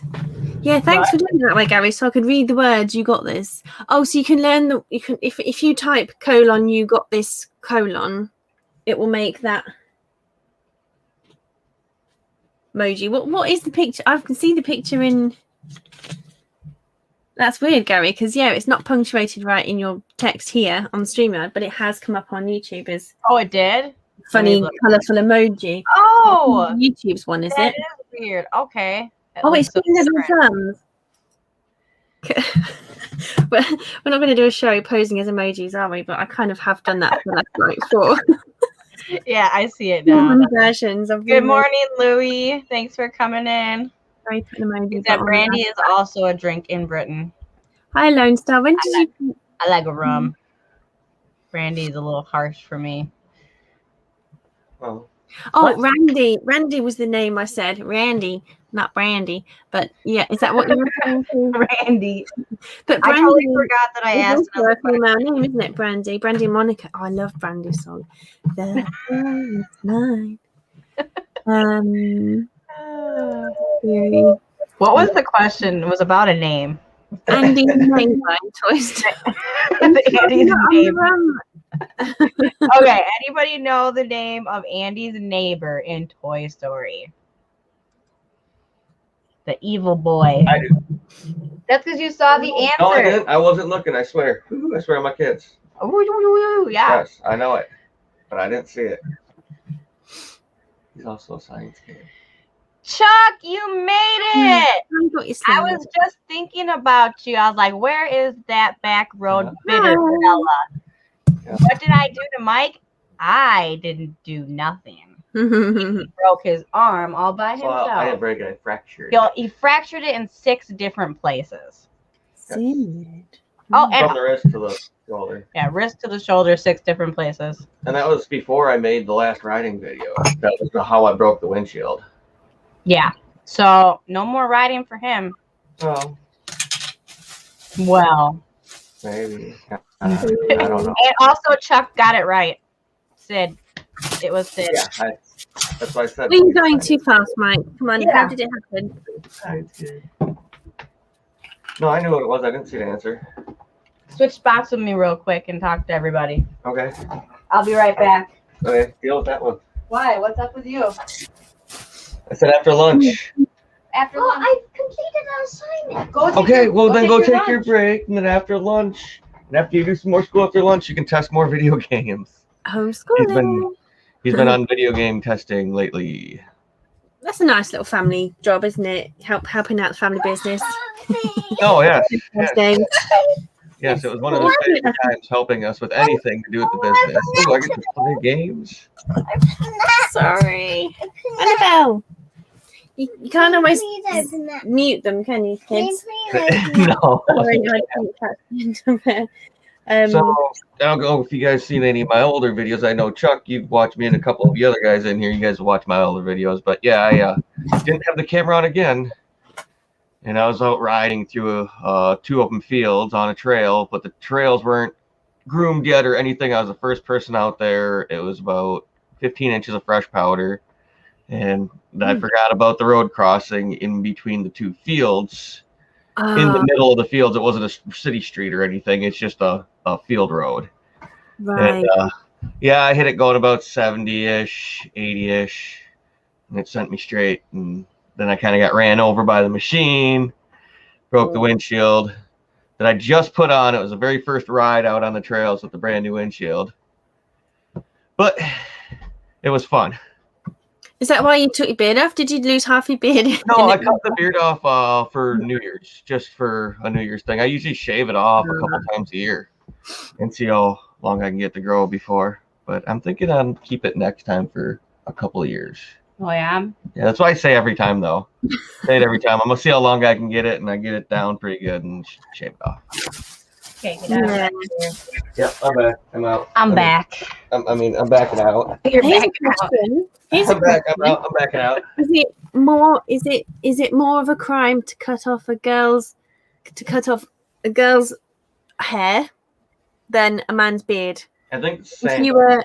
Yeah, thanks for doing it that way, Gary. So I could read the words. You got this. Oh, so you can learn the. You can if you type colon, you got this colon, it will make that emoji. What is the picture? I can see the picture in. That's weird, Gary, because yeah, it's not punctuated right in your text here on StreamYard, but it has come up on YouTube as Oh, it did? funny, colourful emoji. Oh, YouTube's one, is that it? is weird. Okay. Oh, it's so fingers and different. thumbs. But we're not going to do a show posing as emojis, are we? But I kind of have done that for like 4 Yeah, I see it now. versions of. Good morning, Louie. Thanks for coming in. Sorry, put an emoji That button brandy there. is also a drink in Britain. Hi, Lone Star. When did you? I like a rum. Brandy is a little harsh for me. Oh, Oh, What? Randy. Randy was the name I said. Randy, not Brandy. But yeah, is that what you were saying? Brandy. But I Brandy totally forgot that I is asked. also a female name, isn't it? Brandy. Brandy and Monica. Oh, I love Brandy's song. The world is mine. Very What was the question? It was about a name. Andy's name by Toy Story. Andy's name. Um, Okay, anybody know the name of Andy's neighbor in Toy Story? The evil boy. I do. That's because you saw the answer. No, I didn't. I wasn't looking. I swear. I swear on my kids. Ooh, ooh, ooh, yeah. Yes, I know it, but I didn't see it. He's also a science kid. Chuck, you made it. I got your I song. was just thinking about you. I was like, where is that back road Yeah. bitter fella? Yeah. What did I do to Mike? I didn't do nothing. He broke his arm all by So I didn't himself. break it. I fractured. He fractured it in 6 different places. Sing it. Oh, From and the wrist to the shoulder. yeah, wrist to the shoulder, 6 different places. And that was before I made the last riding video. That was how I broke the windshield. Yeah. So no more riding for him. Oh, Well, maybe. I don't know. and also Chuck got it right. Sid. It was Sid. Yeah, that's what I said. We're going too fast, Mike. Come on, Yeah. how did it happen? Science kid. No, I knew what it was. I didn't see the answer. Switch spots with me real quick and talk to everybody. Okay. I'll be right back. Okay, deal with that one. Why? What's up with you? I said after lunch. After Oh, lunch. I completed our assignment. Go take Okay, well then go take your lunch. break, and then after lunch, and after you do some more school after lunch, you can test more video games. Homeschooling. He's been on video game testing lately. That's a nice little family job, isn't it? Helping out the family business. Oh, yes. Days. Yes, it was one of those favorite times helping us with anything to do with the business. Oh, I get to play games. Sorry. Annabelle. You can't always mute them, can you, kids? No. Sorry, I couldn't catch the end of it. So, I don't know if you guys seen any of my older videos. I know, Chuck, you've watched me and a couple of the other guys in here. You guys watch my older videos. But, yeah, I didn't have the camera on again. And I was out riding through 2 open fields on a trail. But the trails weren't groomed yet or anything. I was the first person out there. It was about 15 inches of fresh powder. And I forgot about the road crossing in between the 2 fields. In the middle of the fields, it wasn't a city street or anything. It's just a field road. Right. And, yeah, I hit it going about 70-ish, 80-ish, and it sent me straight. And then I kind of got ran over by the machine, broke the windshield that I just put on. It was the very first ride out on the trails with the brand new windshield. But it was fun. Is that why you took your beard off? Did you lose half your beard? No, I cut the beard off for New Year's, just for a New Year's thing. I usually shave it off a couple times a year and see how long I can get to grow before. But I'm thinking I'll keep it next time for a couple of years. Oh, yeah? Yeah, that's what I say every time, though. Say it every time. I'm going to see how long I can get it, and I get it down pretty good and shave it off. Okay, get out of here. Yep, I'm back. I'm out. I'm back. I'm backing out. You're back out. I'm back. I'm out. I'm backing out. Is it more of a crime to cut off a girl's hair than a man's beard? I think it's the same. If you were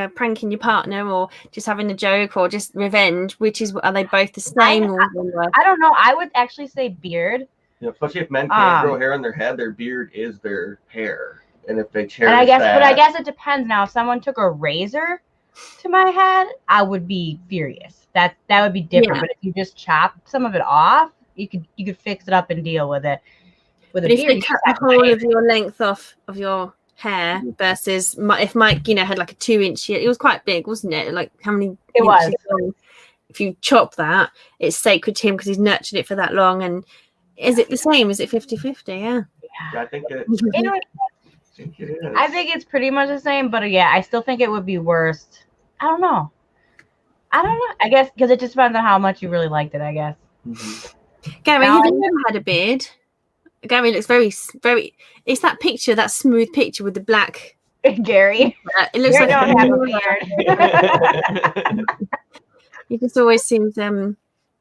pranking your partner or just having a joke or just revenge, are they both the same? I don't know. I would actually say beard. Yeah, especially if men can't grow hair on their head, their beard is their hair. And if they cherish but I guess it depends. Now, if someone took a razor to my head, I would be furious. That would be different. Yeah. But if you just chop some of it off, you could fix it up and deal with it. But if they cut the whole of your length off of your hair versus if Mike, had like a 2-inch, it was quite big, wasn't it? Like how many? It was. Long? If you chop that, it's sacred to him because he's nurtured it for that long. And is it the same? Is it 50-50? Yeah. I think it. I think it's pretty much the same, but yeah, I still think it would be worse. I don't know. I guess because it just depends on how much you really liked it, I guess. Mm-hmm. Gary, have you ever had a beard? Gary looks very, very. It's that picture, that smooth picture with the black. Gary. It looks Gary like don't have a beard. He just always seems,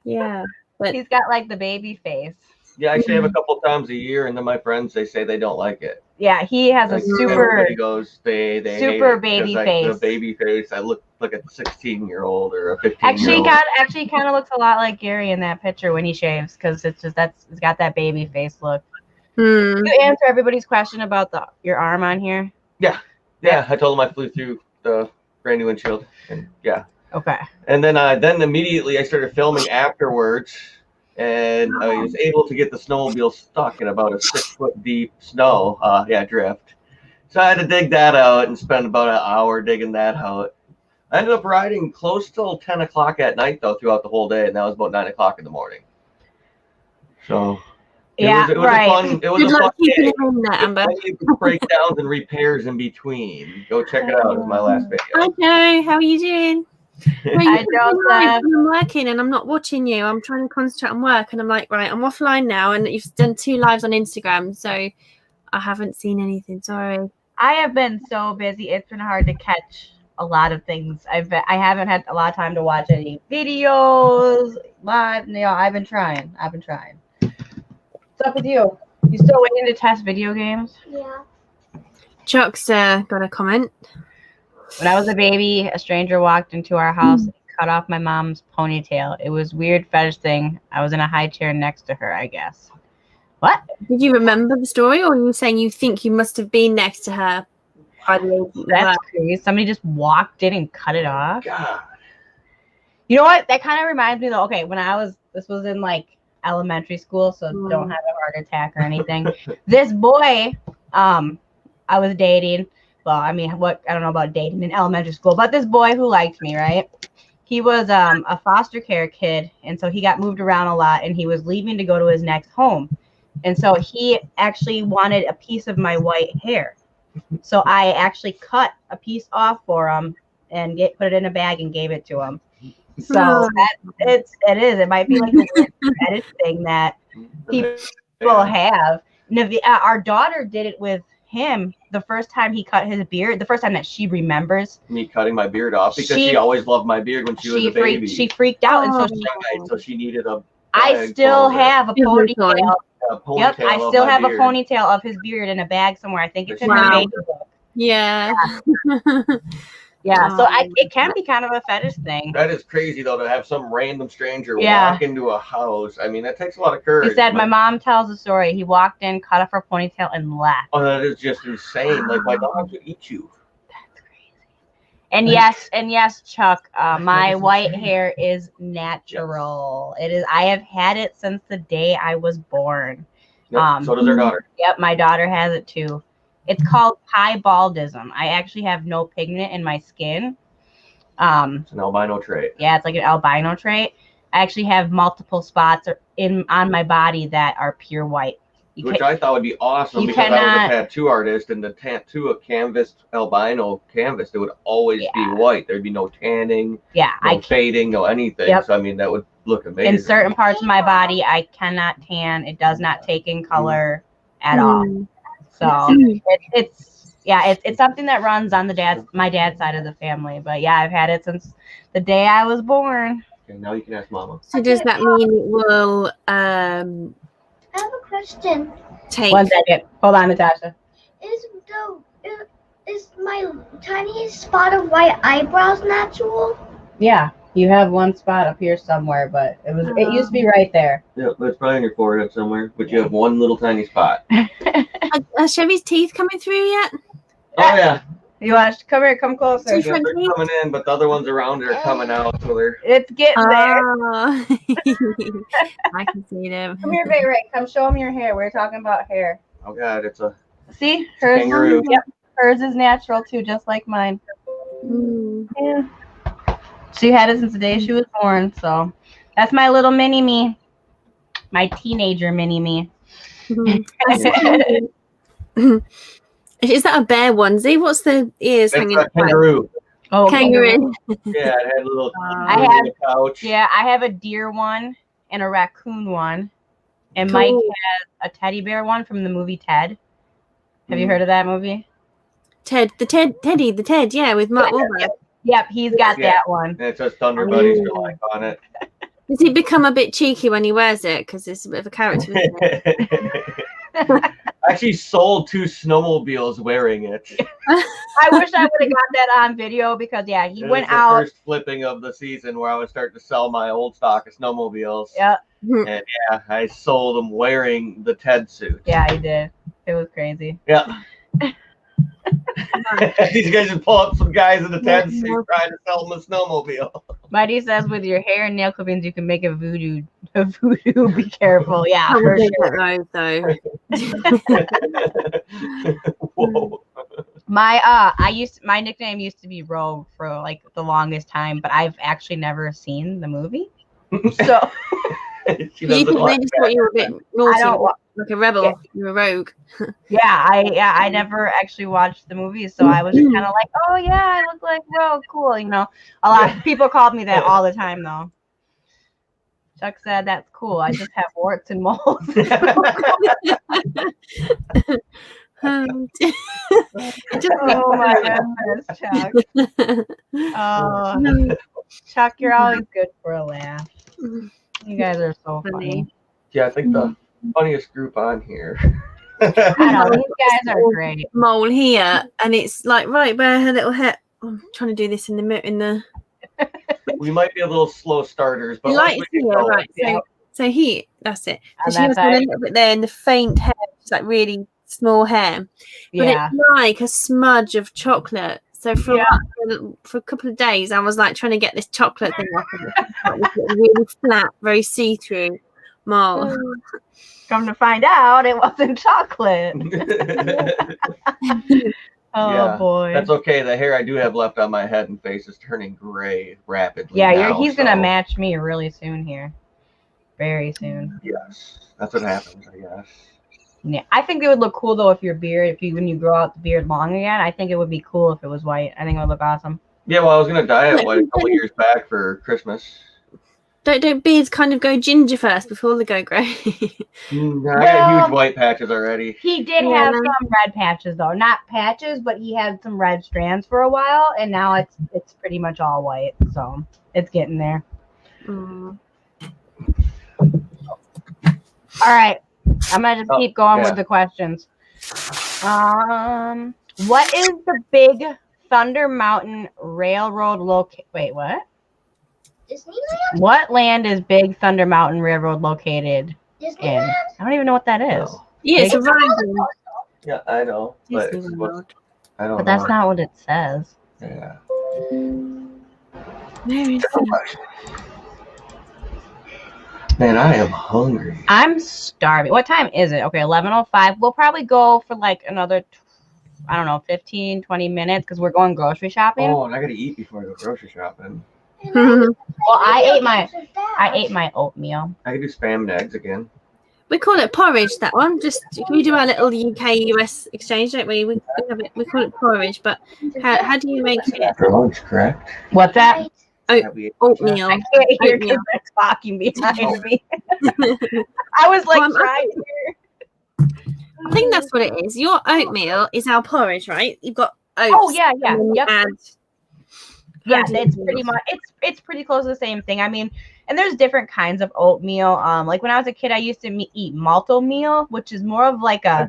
yeah. But he's got like the baby face. Yeah, I shave a couple times a year, and then my friends they say they don't like it. Yeah, he has a super. Everybody goes, they super baby face. The baby face. I look like a 16-year-old or a 15-year-old. Actually, kind of looks a lot like Gary in that picture when he shaves because it's got that baby face look. You answer everybody's question about your arm on here. Yeah. I told them I flew through the brand new windshield, and yeah. Okay. And then immediately I started filming afterwards. And I was able to get the snowmobile stuck in about a 6-foot deep snow, drift. So I had to dig that out and spend about an hour digging that out. I ended up riding close till 10 o'clock at night, though, throughout the whole day, and that was about 9 o'clock in the morning. So it was a fun day. Breakdowns and repairs in between. Go check it out. It's my last video. Hi, Joe. How are you doing? I'm working and I'm not watching you. I'm trying to concentrate on work and I'm like, right, I'm offline now, and you've done 2 lives on Instagram, so I haven't seen anything. Sorry. I have been so busy. It's been hard to catch a lot of things. I haven't had a lot of time to watch any videos live. I've been trying. What's up with you? You still waiting to test video games? Yeah. Chuck's got a comment. When I was a baby, a stranger walked into our house and cut off my mom's ponytail. It was a weird fetish thing. I was in a high chair next to her, I guess. What? Did you remember the story, or are you saying you think you must have been next to her? That's crazy. Somebody just walked in and cut it off. God. You know what? That kind of reminds me, though. Okay, this was in like elementary school, so don't have a heart attack or anything. This boy, I was dating. Well, I mean, I don't know about dating in elementary school, but this boy who liked me, right? he was a foster care kid, and so he got moved around a lot, and he was leaving to go to his next home. And so he actually wanted a piece of my white hair. So I actually cut a piece off for him and put it in a bag and gave it to him. So it might be like a weird fetish thing that people have. Our daughter did it with him the first time he cut his beard, the first time that she remembers me cutting my beard off, because she always loved my beard when she was a baby. She freaked out, and so she needed a I still have a ponytail. Yep, I still have a ponytail of his beard in a bag somewhere. I think it's in my baby book. Yeah. Yeah, so it can be kind of a fetish thing. That is crazy, though, to have some random stranger walk into a house. I mean, that takes a lot of courage. He said, my mom tells the story. He walked in, cut off her ponytail, and left. Oh, that is just insane. Like, my dog would eat you. That's crazy. And yes, Chuck, my white hair is natural. Yes. It is. I have had it since the day I was born. Yep, so does our daughter. Yep, my daughter has it, too. It's called piebaldism. I actually have no pigment in my skin. It's an albino trait. Yeah, it's like an albino trait. I actually have multiple spots on my body that are pure white. Which I thought would be awesome, because I was a tattoo artist, and to tattoo a albino canvas, it would always be white. There'd be no tanning, no fading, no anything. Yep. So, I mean, that would look amazing. In certain parts of my body, I cannot tan. It does not take in color at all. So it's something that runs on my dad's side of the family. But yeah, I've had it since the day I was born. Okay, now you can ask Mama. So does that mean it will I have a question. One second. Hold on, Natasha. Is my tiny spot of white eyebrows natural? Yeah. You have one spot up here somewhere, but it used to be right there. Yeah, but it's probably on your forehead somewhere. But you have one little tiny spot. Are Chevy's teeth coming through yet? Oh yeah. You want to come here? Come closer. Yeah, they're coming in, but the other ones around it are coming out. So it's getting there. I can see them. Come here, Ray. Come show them your hair. We're talking about hair. Oh God, it's a hers. Yep, hers is natural too, just like mine. Yeah. She had it since the day she was born, so that's my little mini me, my teenager mini me. Is that a bear onesie? What's the ears hanging? It's a kangaroo. Oh, kangaroo. Yeah, it had a little. Couch. Yeah, I have a deer one and a raccoon one, and Mike has a teddy bear one from the movie Ted. Have you heard of that movie? Ted, yeah, with Mark Wahlberg. Yep, he's got that one. And it says Thunder Buddies on it. Does he become a bit cheeky when he wears it? Because it's a bit of a character, isn't it? I actually sold 2 snowmobiles wearing it. I wish I would have got that on video, because he went out. First flipping of the season where I was starting to sell my old stock of snowmobiles. Yep. And I sold them wearing the Ted suit. Yeah, he did. It was crazy. Yeah. These guys just pull up some guys in the Ted suit trying to sell them a snowmobile. Mighty says with your hair and nail clippings you can make a voodoo. Be careful. Yeah, for sure. Though. Whoa. My nickname used to be Rogue for like the longest time, but I've actually never seen the movie. So they just thought you were a bit naughty, like a rebel. Yeah. You're a rogue. I never actually watched the movie, so I was just kind of like, oh yeah, I look like Rogue, cool. You know, a lot of people called me that all the time though. Chuck said that's cool. I just have warts and moles. Oh my goodness, Chuck. Oh, Chuck, you're always good for a laugh. You guys are so funny. Yeah, I think the funniest group on here. I know, these guys are great. Mole here, and it's like right where her little head. I'm trying to do this in the. We might be a little slow starters, but right. So he, that's it. So she was a little bit there in the faint hair, just like really small hair, but it's like a smudge of chocolate. So for a couple of days, I was like trying to get this chocolate thing off of it. This really flat, very see-through mole. Come to find out, it wasn't chocolate. Oh Yeah, boy. That's okay. The hair I do have left on my head and face is turning gray rapidly. Yeah, now, he's gonna so, match me really soon here. Very soon. Yes, that's what happens, I guess. Yeah, I think it would look cool though if your beard, when you grow out the beard long again. I think it would be cool if it was white. I think it would look awesome. Yeah, well, I was gonna dye it white a couple years back for Christmas. Don't beards kind of go ginger first before they go grey? I got huge white patches already. He did have some red patches though, not patches, but he had some red strands for a while, and now it's pretty much all white. So it's getting there. Mm. All right, I'm gonna just keep going with the questions. What is the big Thunder Mountain Railroad Wait, what? Disneyland? What land is Big Thunder Mountain Railroad located in? Disneyland? I don't even know what that is. No. Yeah, it's a random. Yeah, I know, but it's Disney what, World. I don't know. But that's not what it says. Yeah. Where is it? Man, I am hungry. I'm starving. What time is it? Okay, 11:05. We'll probably go for like another, I don't know, 15, 20 minutes because we're going grocery shopping. Oh, and I gotta eat before I go grocery shopping. Well, I ate my oatmeal. I can do spam and eggs again. We call it porridge, that one. Just we do our little UK-US exchange, don't we? We call it porridge, but how do you make it? After lunch, correct? What's that? Oatmeal. I can't hear because they're talking behind me. I was like trying to hear. I think that's what it is. Your oatmeal is our porridge, right? You've got oats. Oh yeah. Yep. Yeah, How do you it's do pretty this? much it's pretty close to the same thing. I mean, and there's different kinds of oatmeal. Like when I was a kid, I used to eat malto meal, which is more of like a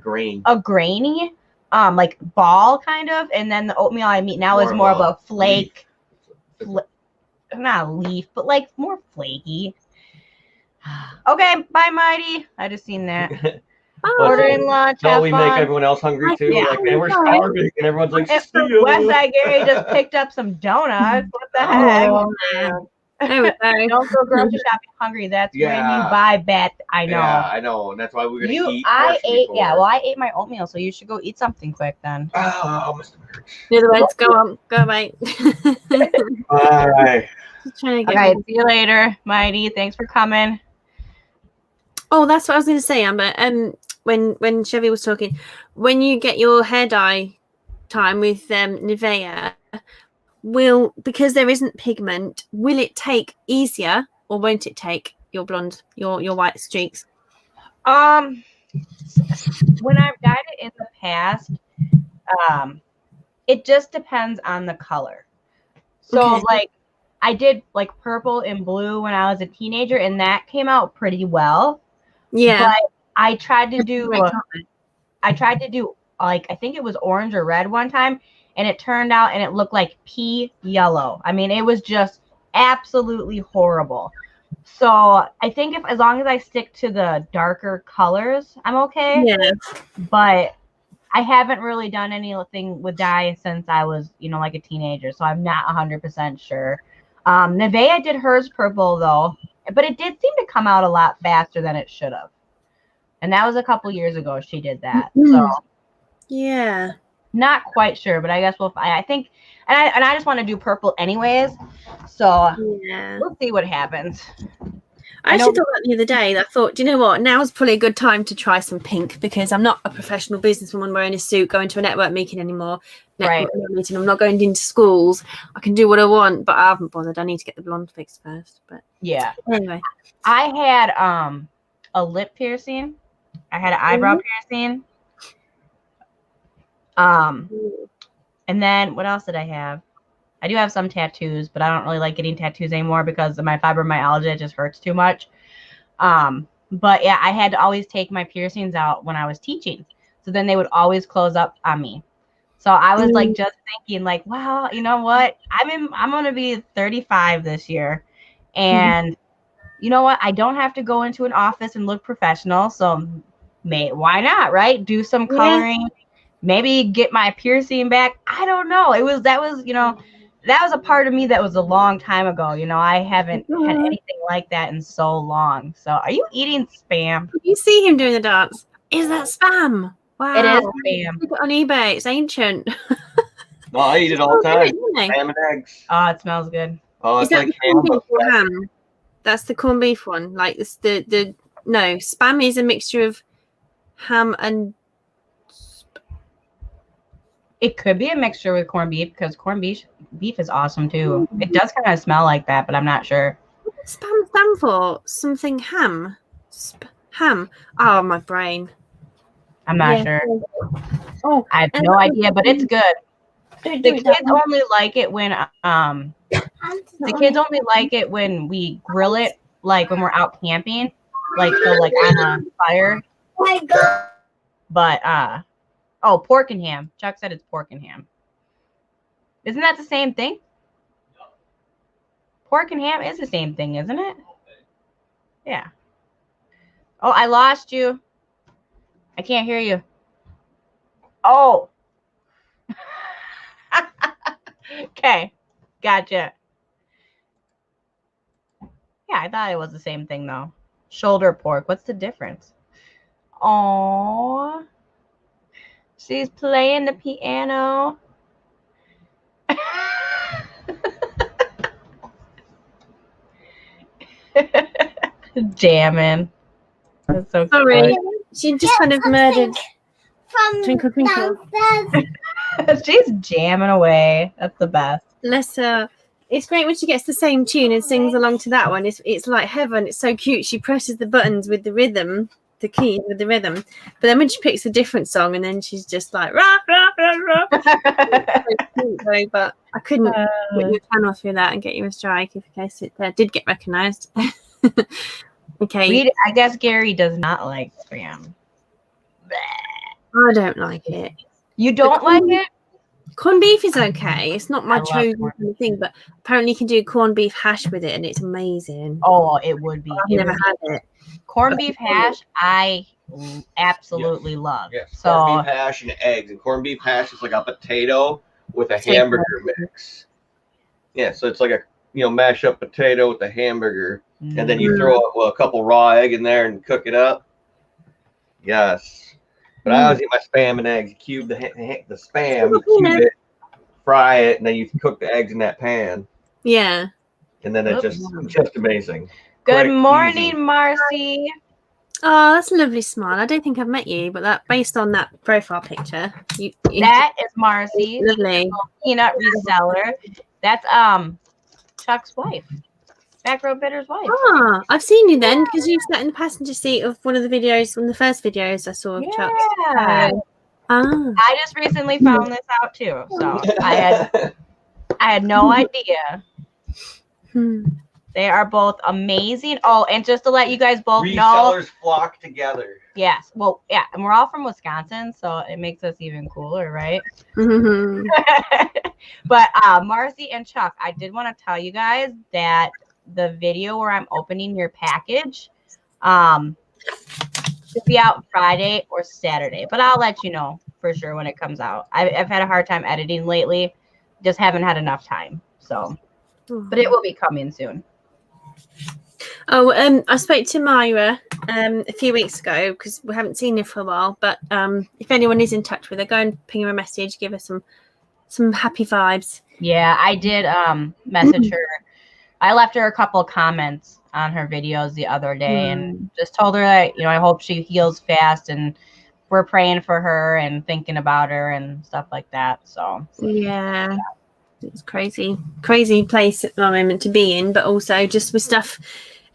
grainy, like ball kind of. And then the oatmeal I eat now is more of a flake, not a leaf, but like more flaky. Okay, bye, Mighty. I just seen that. Ordering lunch. Don't we fun. make everyone else hungry too? Yeah. Like, man, we're starving, and everyone's like, And "See you." Westside Gary just picked up some donuts. What the heck? Oh, man. There we go. Don't go grocery shopping hungry. That's when you buy bad. I know. Yeah, I know, and that's why we're gonna eat. I ate my oatmeal, so you should go eat something quick then. Oh, Mr. Bird. The other words, go on, go mate. Bye. All right, see you later, Mighty. Thanks for coming. Oh, that's what I was going to say, Amber. When Chevy was talking, when you get your hair dye time with Nivea, because there isn't pigment, will it take easier or won't it take your blonde, your white streaks? When I've dyed it in the past, it just depends on the color. So like I did like purple and blue when I was a teenager, and that came out pretty well. Yeah. But I tried to do like I think it was orange or red one time, and it turned out and it looked like pea yellow. I mean, it was just absolutely horrible. So I think as long as I stick to the darker colors, I'm okay. Yeah. But I haven't really done anything with dye since I was, like a teenager, so I'm not 100% sure. Nivea did hers purple though, but it did seem to come out a lot faster than it should have. And that was a couple years ago she did that. So yeah, not quite sure, but I guess I think, and I just want to do purple anyways. So yeah, we'll see what happens. I actually thought that the other day. I thought, do you know what? Now's probably a good time to try some pink because I'm not a professional businesswoman wearing a suit going to a network meeting anymore. Right. Meeting. I'm not going into schools. I can do what I want, but I haven't bothered. I need to get the blonde fixed first. But yeah. Anyway, I had a lip piercing. I had an eyebrow piercing. And then what else did I have? I do have some tattoos, but I don't really like getting tattoos anymore because of my fibromyalgia. It just hurts too much. But yeah, I had to always take my piercings out when I was teaching. So then they would always close up on me. So I was like just thinking like, wow, you know what? I'm going to be 35 this year. And you know what? I don't have to go into an office and look professional. So why not, right? Do some coloring, maybe get my piercing back. I don't know. That was a part of me that was a long time ago. I haven't had anything like that in so long. So are you eating spam? you see him doing the dance? Is that spam? Wow. It is spam. Look it on eBay. It's ancient. No, I eat it all the time. Isn't it? Ham and eggs. Oh, it smells good. Oh, Is it's that like the ham. corned beef or ham? That's the corned beef one. Like this, no, spam is a mixture of ham and It could be a mixture with corned beef because corned beef is awesome too. It does kind of smell like that, but I'm not sure. spam stand for something ham. Ham. Oh, my brain. I'm not sure. Oh, I have and no idea, but it's good. don't The do it that kids way. only like it when the kids only like it when we grill it, like when we're out camping, like so like on a fire. Oh my God. But oh, pork and ham. Chuck said it's pork and ham. Isn't that the same thing? Pork and ham is the same thing, isn't it? Yeah. Oh, I lost you. I can't hear you. Oh. Okay. Gotcha. Yeah, I thought it was the same thing though. Shoulder pork. What's the difference? Oh. She's playing the piano. Jamming. That's so Sorry. cute. She just kind of murdered From Twinkle Twinkle. downstairs. She's jamming away. That's the best. Lesser. It's great when she gets the same tune and sings along to that one. It's like heaven. It's so cute. She presses the buttons with the rhythm, the key with the rhythm. But then when she picks a different song and then she's just like rah rah rah rah. So cute, though, but I couldn't put your channel through that and get you a strike in case it did get recognised. Okay. I guess Gary does not like spam. I don't like it. You don't like it? Corned beef is okay. It's not my I love chosen corned kind of thing, but apparently you can do corned beef hash with it and it's amazing. Oh, it would be. I've It never would be. had it. Corned beef hash, I absolutely love. Yes, So corned beef hash and eggs. And corned beef hash is like a potato with a hamburger mix. Yeah, so it's like a mash up potato with a hamburger, and then you throw a couple raw egg in there and cook it up. Yes. But I always eat my spam and eggs. You cube the spam, you cube it, fry it, and then you cook the eggs in that pan. Yeah. And then it's just amazing. Good Quick, morning, easy. Marcy. Oh, that's a lovely smile. I don't think I've met you, but that based on that profile picture, you That is Marcy, lovely. peanut reseller. That's Chuck's wife, Back Row Bitter's wife. Ah, I've seen you then because you sat in the passenger seat of one of the videos, one of the first videos I saw of Chuck's. Yeah. I just recently found this out too, so I had no idea. They are both amazing. Oh, and just to let you guys both know, Resellers flock together. yes, well, yeah, and we're all from Wisconsin, so it makes us even cooler, right? But Marcy and Chuck, I did want to tell you guys that the video where I'm opening your package should be out Friday or Saturday, but I'll let you know for sure when it comes out. I've had a hard time editing lately, just haven't had enough time, so but it will be coming soon. Oh, I spoke to Myra a few weeks ago because we haven't seen her for a while. But if anyone is in touch with her, go and ping her a message, give her some happy vibes. Yeah, I did message her. I left her a couple of comments on her videos the other day and just told her that, I hope she heals fast and we're praying for her and thinking about her and stuff like that. So yeah. It's crazy place at the moment to be in, but also just with stuff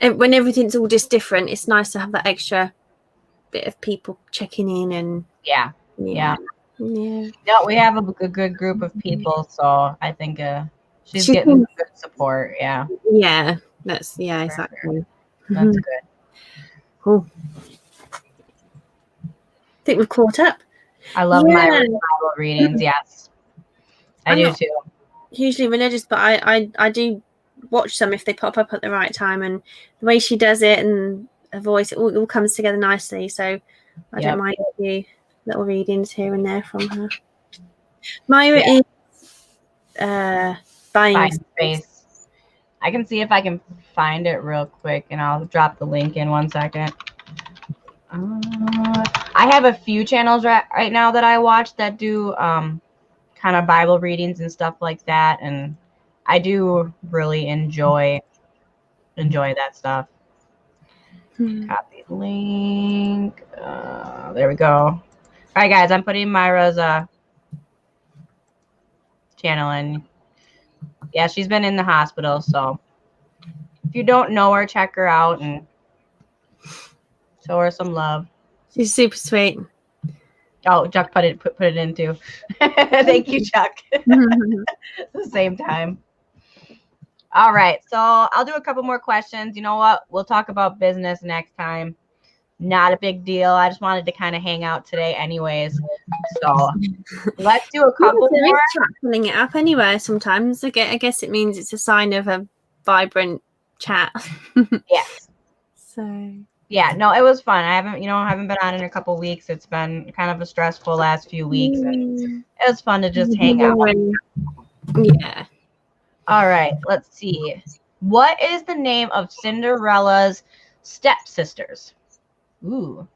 when everything's all just different, it's nice to have that extra bit of people checking in and yeah. No, we have a good group of people, so I think she's getting good support. Yeah, that's exactly. That's good. Cool. I think we've caught up. I love my Bible readings. Yes, I do too. Hugely religious, but I do watch them if they pop up at the right time, and the way she does it and her voice, it all comes together nicely. So I don't mind a few little readings here and there from her. Myra is buying space. I can see if I can find it real quick, and I'll drop the link in 1 second. I I have a few channels right now that I watch that do kind of Bible readings and stuff like that, and I do really enjoy that stuff. Copy link. There we go. All right, guys, I'm putting Myra's channel in. Yeah, she's been in the hospital, so if you don't know her, check her out and show her some love. She's super sweet. Oh, Chuck put it in too. Thank you, Chuck. At the same time. All right, so I'll do a couple more questions. You know what? We'll talk about business next time. Not a big deal. I just wanted to kind of hang out today anyways. So let's do a couple more. Filling it up anywhere sometimes. I guess it means it's a sign of a vibrant chat. Yes. So yeah, no, it was fun. I haven't been on in a couple weeks. It's been kind of a stressful last few weeks, and it was fun to just hang out. Yeah. All right, let's see. What is the name of Cinderella's stepsisters? Ooh.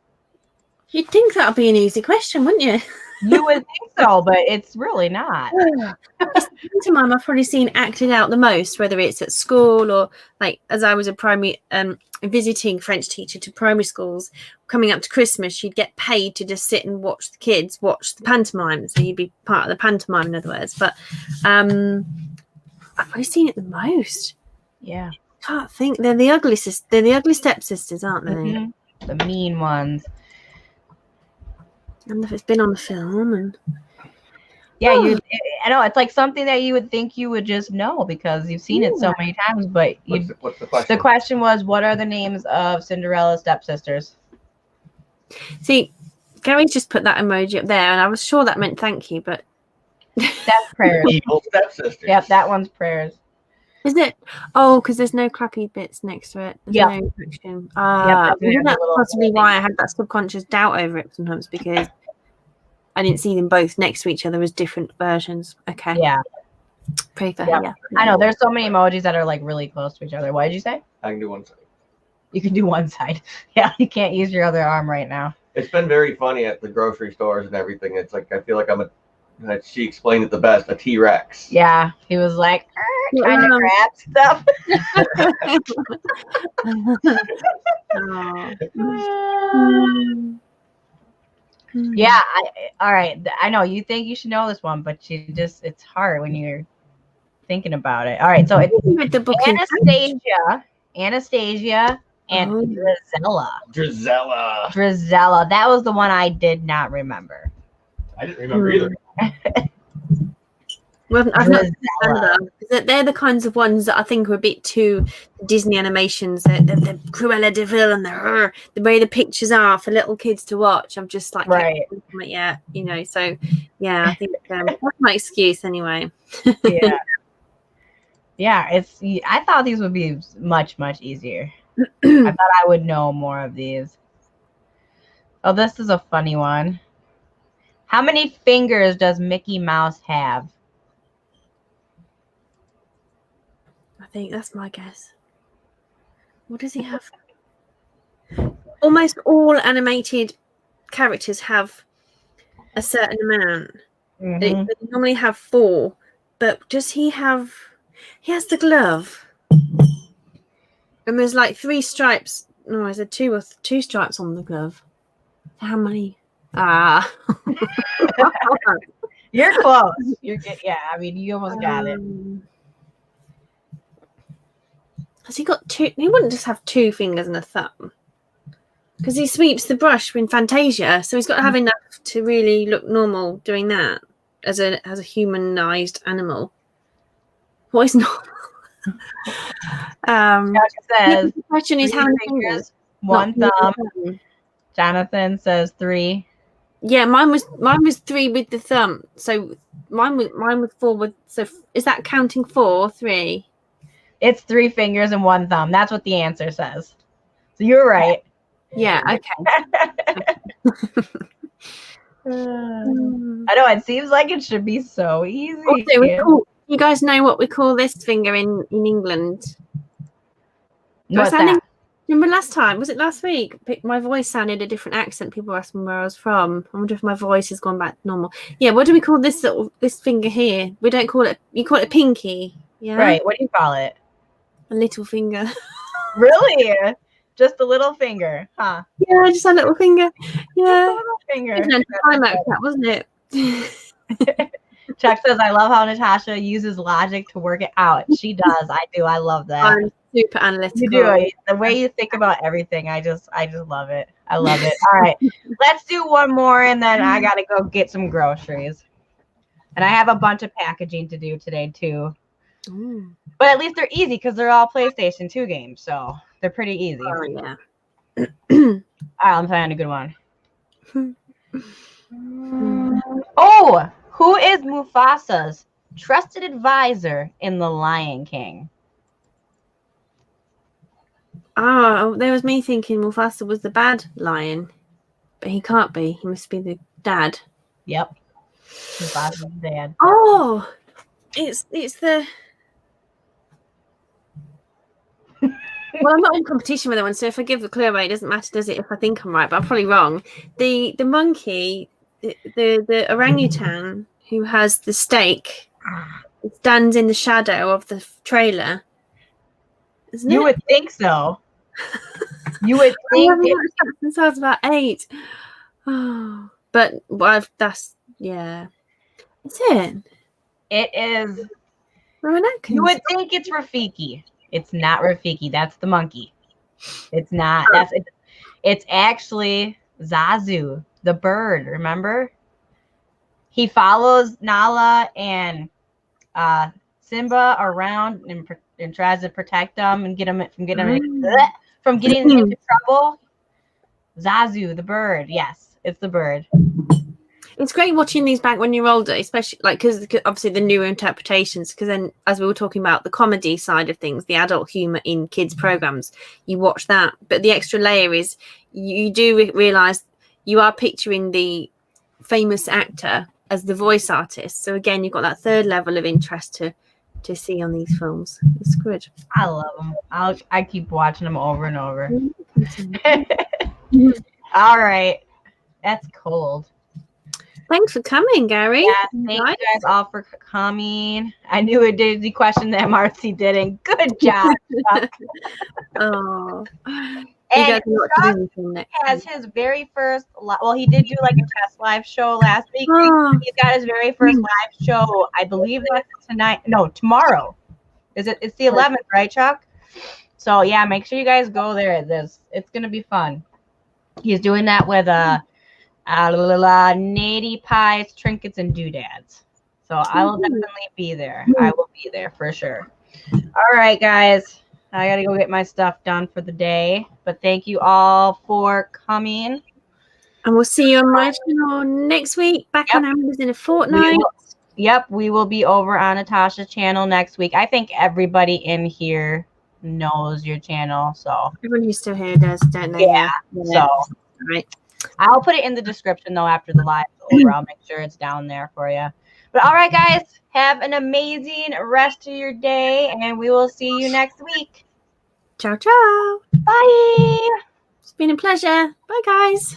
You'd think that would be an easy question, wouldn't you? You would think so, but it's really not. It's the pantomime I've probably seen acted out the most, whether it's at school or like as I was a primary visiting French teacher to primary schools. Coming up to Christmas, you'd get paid to just sit and watch the kids watch the pantomime, so you'd be part of the pantomime, in other words. But I've probably seen it the most. Yeah, can't think. They're the ugly stepsisters, aren't they? Mm-hmm. The mean ones. And if it's been on the film, and yeah, I know it's like something that you would think you would just know because you've seen it so many times. But what's the question? The question was, what are the names of Cinderella's stepsisters? See, Gary's just put that emoji up there, and I was sure that meant thank you, but that's prayers. Evil stepsisters. Yep, that one's prayers. Is it? Oh, because there's no clappy bits next to it. There's no friction. That's possibly why I had that subconscious doubt over it sometimes, because I didn't see them both next to each other as different versions. Okay. Yeah. Pray for her. Yeah. I know. There's so many emojis that are like really close to each other. What did you say? I can do one side. You can do one side. Yeah, you can't use your other arm right now. It's been very funny at the grocery stores and everything. It's like I feel like she explained it the best, a T-Rex. Yeah, he was like trying to grab stuff. Yeah, all right. I know you think you should know this one, but it's hard when you're thinking about it. All right, so it's Anastasia, and Drizella. That was the one I did not remember. I didn't remember either. Well, I've not remember. They're the kinds of ones that I think are a bit too Disney animations. The Cruella de Vil and the way the pictures are for little kids to watch. I'm just like, right. Yeah, So yeah, I think that's my excuse anyway. Yeah. Yeah, I thought these would be much, much easier. I thought I would know more of these. Oh, this is a funny one. How many fingers does Mickey Mouse have? I think that's my guess. What does he have? Almost all animated characters have a certain amount. Mm-hmm. They normally have 4, but does he have? He has the glove, and there's like 3 stripes. No, is there 2 stripes on the glove? How many? You're close. You almost got it. Has he got 2? He wouldn't just have 2 fingers and a thumb, because he sweeps the brush in Fantasia, so he's got to have enough to really look normal doing that as a humanized animal. What is normal? Says the question is how many fingers? 1 thumb. Jonathan says 3. Yeah, mine was 3 with the thumb. So mine was 4 with. So is that counting 4, 3? It's 3 fingers and 1 thumb. That's what the answer says. So you're right. Yeah. Okay. I know it seems like it should be so easy. Also, you guys know what we call this finger in England? What's that? Remember last time? Was it last week? My voice sounded a different accent. People were asking where I was from. I wonder if my voice has gone back to normal. Yeah, what do we call this this finger here? We don't call it. You call it a pinky. Yeah. Right. What do you call it? A little finger. Really? Just a little finger, huh? Yeah, just a little finger. Yeah. Just a little finger. It was an climax, that wasn't it? Chuck says, I love how Natasha uses logic to work it out. She does. I do. I love that. I'm super analytical. You do. The way you think about everything, I just love it. I love it. All right. Let's do one more and then I gotta go get some groceries. And I have a bunch of packaging to do today too. Ooh. But at least they're easy because they're all PlayStation 2 games, so they're pretty easy. Oh yeah. All right, I'm finding a good one. Oh, who is Mufasa's trusted advisor in The Lion King? Oh, there was me thinking Mufasa was the bad lion, but he can't be. He must be the dad. Yep. Mufasa's dad. Oh, it's the. Well, I'm not in competition with anyone, so if I give the clue away, it doesn't matter, does it? If I think I'm right, but I'm probably wrong. The monkey, the orangutan who has the stake, stands in the shadow of the trailer. Isn't You it? would think so. You would I think haven't it. watched that since I was about 8. Oh, but that's yeah. That's it. It is. Rowan Atkins. You would think it's Rafiki. It's not Rafiki. That's the monkey. It's not. It's actually Zazu, the bird. Remember? He follows Nala and Simba around and tries to protect them and get them from getting into trouble. Zazu, the bird. Yes, it's the bird. It's great watching these back when you're older, especially like because obviously the newer interpretations. Because then, as we were talking about the comedy side of things, the adult humor in kids programs, you watch that. But the extra layer is you do realize you are picturing the famous actor as the voice artist. So again, you've got that third level of interest to see on these films. It's good. I love them. I keep watching them over and over. All right, that's cold. Thanks for coming, Gary. Yeah, thank you guys all for coming. I knew it did the question that Marcy didn't. Good job. Oh, And Chuck has his very first. Well, he did do like a test live show last week. Oh. He's got his very first live show. I believe that's tonight. No, tomorrow. Is it? It's the 11th, right, Chuck? So yeah, make sure you guys go there. It's gonna be fun. He's doing that with Nady pies, trinkets, and doodads. So I will definitely be there. I will be there for sure. All right, guys. I got to go get my stuff done for the day. But thank you all for coming. And we'll see you on my channel next week. Back on Amazon in a fortnight. We will be over on Natasha's channel next week. I think everybody in here knows your channel. So everyone who's still here does, don't they? Yeah. So right. I'll put it in the description though after the live is over. I'll make sure it's down there for you. But all right, guys, have an amazing rest of your day, and we will see you next week. Ciao, ciao. Bye. It's been a pleasure. Bye, guys.